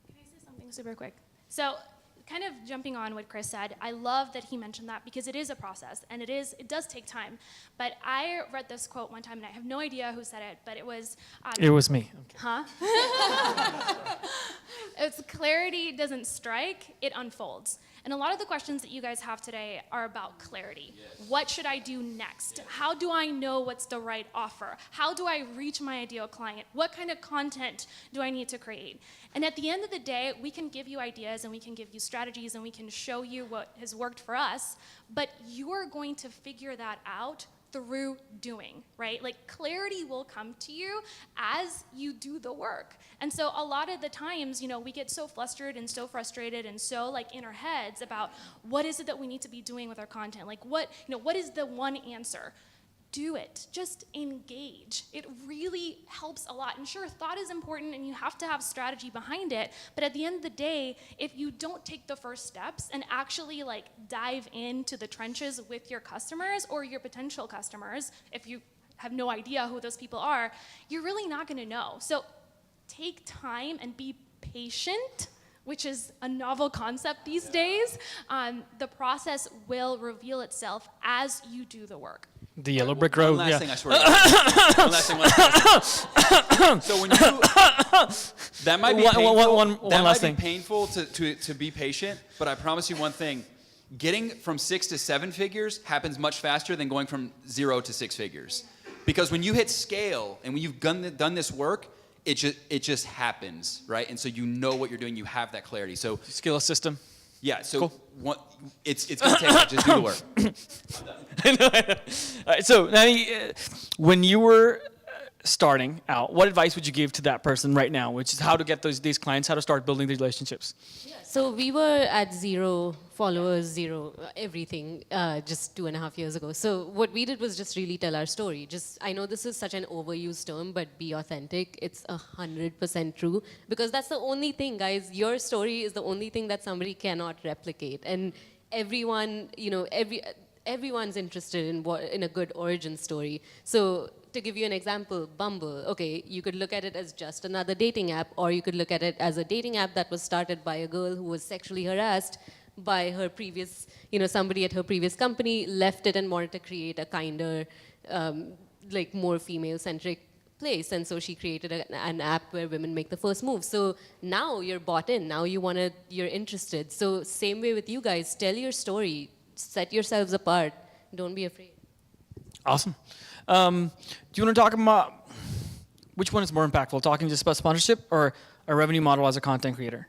Can I say something super quick? So, kind of jumping on what Chris said, I love that he mentioned that because it is a process and it does take time. But I read this quote one time and I have no idea who said it, but it was... It was me. Huh? It's clarity doesn't strike, it unfolds. And a lot of the questions that you guys have today are about clarity. Yes. What should I do next? Yes. How do I know what's the right offer? How do I reach my ideal client? What kind of content do I need to create? And at the end of the day, we can give you ideas and we can give you strategies and we can show you what has worked for us, but you're going to figure that out through doing, right? Like clarity will come to you as you do the work. And so a lot of the times, we get so flustered and so frustrated and so like in our heads about what is it that we need to be doing with our content? Like what is the one answer? Do it. Just engage. It really helps a lot. And sure, thought is important and you have to have strategy behind it. But at the end of the day, if you don't take the first steps and actually like dive into the trenches with your customers or your potential customers, if you have no idea who those people are, you're really not going to know. So take time and be patient, which is a novel concept these days. The process will reveal itself as you do the work. The yellow brick road. One last thing, I swear to God. One last thing. So when you, that might be painful. That might be painful to be patient, but I promise you one thing: getting from 6 to 7 figures happens much faster than going from 0 to 6 figures. Because when you hit scale and when you've done this work, it just happens, right? And so you know what you're doing. You have that clarity. So skill system. Yeah, so cool. It's going to take that. Just do the work. I'm done. All right, so now, when you were starting out, what advice would you give to that person right now, which is how to get these clients, how to start building these relationships? So we were at 0 followers, 0 everything, just 2.5 years ago. So what we did was just really tell our story. I know this is such an overused term, but be authentic. It's 100% true, because that's the only thing, guys. Your story is the only thing that somebody cannot replicate. And everyone, everyone's interested in a good origin story. So to give you an example, Bumble, okay, you could look at it as just another dating app, or you could look at it as a dating app that was started by a girl who was sexually harassed by her previous, somebody at her previous company, left it and wanted to create a kinder, more female-centric place. And so she created an app where women make the first move. So now you're bought in, now you're interested. So same way with you guys, tell your story, set yourselves apart, don't be afraid. Awesome. Do you want to talk about which one is more impactful, talking just about sponsorship or a revenue model as a content creator?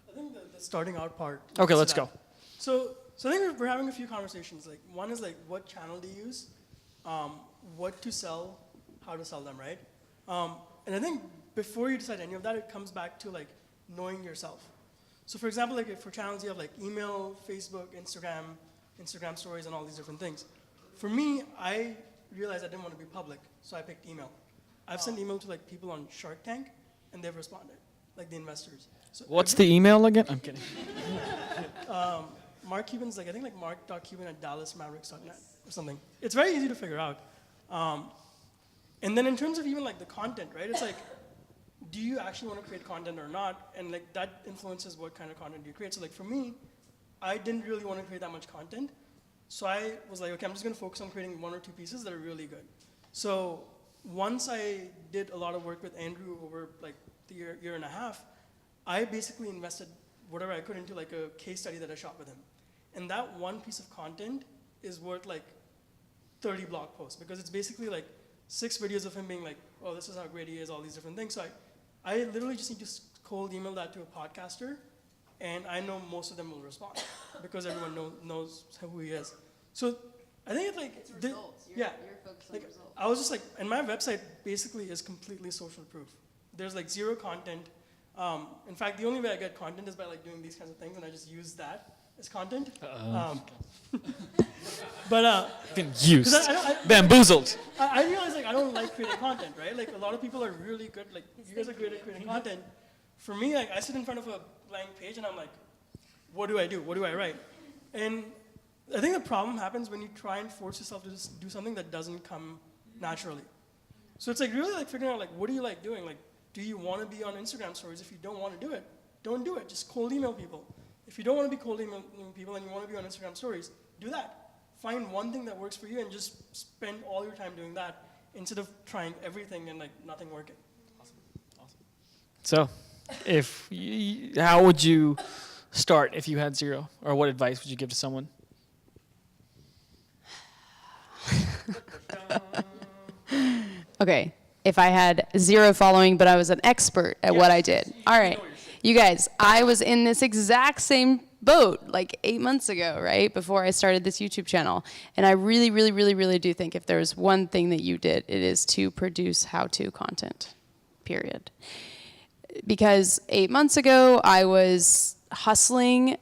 I think the starting out part. Okay, let's go. So I think we're having a few conversations. Like one is like, what channel do you use? What to sell, how to sell them, right? And I think before you decide any of that, it comes back to like knowing yourself. So for example, like if for channels you have like email, Facebook, Instagram stories, and all these different things. For me, I realized I didn't want to be public, so I picked email. I've sent email to like people on Shark Tank, and they've responded, like the investors. So What's the email again? I'm kidding. Mark Cuban's like, I think like mark.cuban@dallasmavericks.net or something. It's very easy to figure out. And then in terms of even like the content, right? It's like, do you actually want to create content or not? And like that influences what kind of content you create. So like for me, I didn't really want to create that much content. So I was like, okay, I'm just going to focus on creating 1 or 2 pieces that are really good. So once I did a lot of work with Andrew over like the year and a half, I basically invested whatever I could into like a case study that I shot with him. And that one piece of content is worth like 30 blog posts, because it's basically like 6 videos of him being like, oh, this is how great he is, all these different things. So I literally just need to cold email that to a podcaster, and I know most of them will respond because everyone knows who he is. So I think it's like, It's results. You're focused on like, results. I was just like, and my website basically is completely social proof. There's like 0 content. In fact, the only way I get content is by like doing these kinds of things, and I just use that as content. Been used. 'Cause I Bamboozled. I realize like I don't like creating content, right? Like a lot of people are really good. Like you guys are great at creating content. For me, like I sit in front of a blank page and I'm like, what do I do? What do I write? And I think the problem happens when you try and force yourself to just do something that doesn't come naturally. So it's like really like figuring out like, what do you like doing? Like, do you want to be on Instagram stories? If you don't want to do it, don't do it. Just cold email people. If you don't want to be cold emailing people and you want to be on Instagram stories, do that. Find one thing that works for you and just spend all your time doing that instead of trying everything and like nothing working. So, how would you start if you had 0, or what advice would you give to someone? Okay, if I had 0 following, but I was an expert at what I did. All right, you guys, I was in this exact same boat like 8 months ago, right, before I started this YouTube channel. And I really, really, really, really do think if there's one thing that you did, it is to produce how-to content, period. Because 8 months ago, I was hustling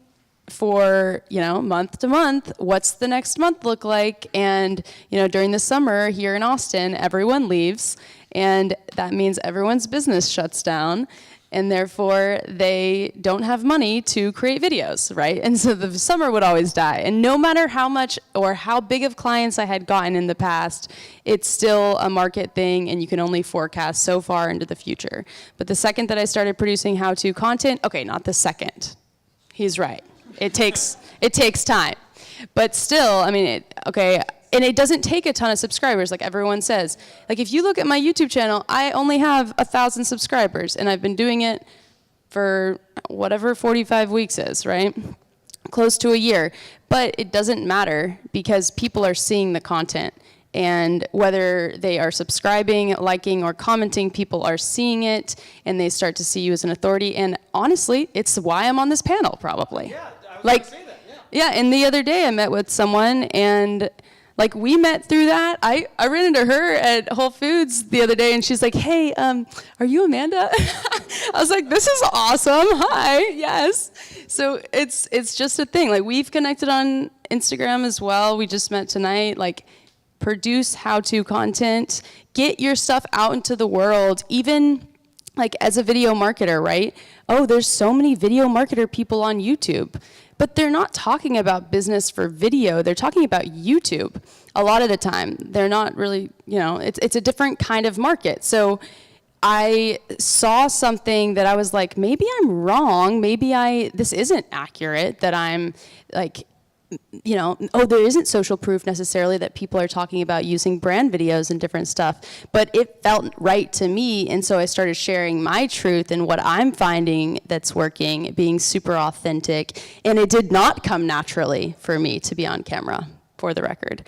for, month to month, what's the next month look like? And, during the summer here in Austin, everyone leaves, and that means everyone's business shuts down, and therefore they don't have money to create videos, right? And so the summer would always die. And no matter how much or how big of clients I had gotten in the past, it's still a market thing, and you can only forecast so far into the future. But the second that I started producing how-to content, okay, not the second. He's right. It takes time. But still, I mean, and it doesn't take a ton of subscribers, like everyone says. Like if you look at my YouTube channel, I only have 1,000 subscribers, and I've been doing it for whatever 45 weeks is, right? Close to a year. But it doesn't matter because people are seeing the content. And whether they are subscribing, liking, or commenting, people are seeing it, and they start to see you as an authority. And honestly, it's why I'm on this panel, probably. Yeah, I was gonna say that, yeah, and the other day I met with someone, and like we met through that. I ran into her at Whole Foods the other day, and she's like, hey, are you Amanda? I was like, this is awesome. Hi, yes. So it's just a thing. Like we've connected on Instagram as well. We just met tonight. Like produce how-to content, get your stuff out into the world, even like as a video marketer, right? Oh, there's so many video marketer people on YouTube. But they're not talking about business for video. They're talking about YouTube a lot of the time. They're not really, it's a different kind of market. So I saw something that I was like, maybe I'm wrong. Maybe this isn't accurate, that I'm like, there isn't social proof necessarily that people are talking about using brand videos and different stuff, but it felt right to me, and so I started sharing my truth and what I'm finding that's working, being super authentic, and it did not come naturally for me to be on camera, for the record.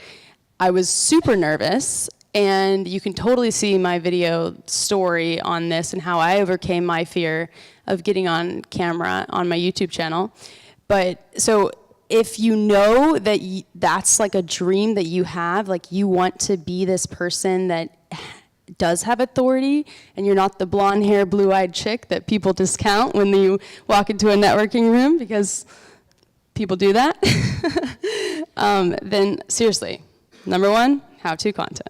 I was super nervous, and you can totally see my video story on this and how I overcame my fear of getting on camera on my YouTube channel. But so if you know that that's like a dream that you have, like you want to be this person that does have authority, and you're not the blonde hair, blue-eyed chick that people discount when you walk into a networking room, because people do that, then seriously, number one, how-to content.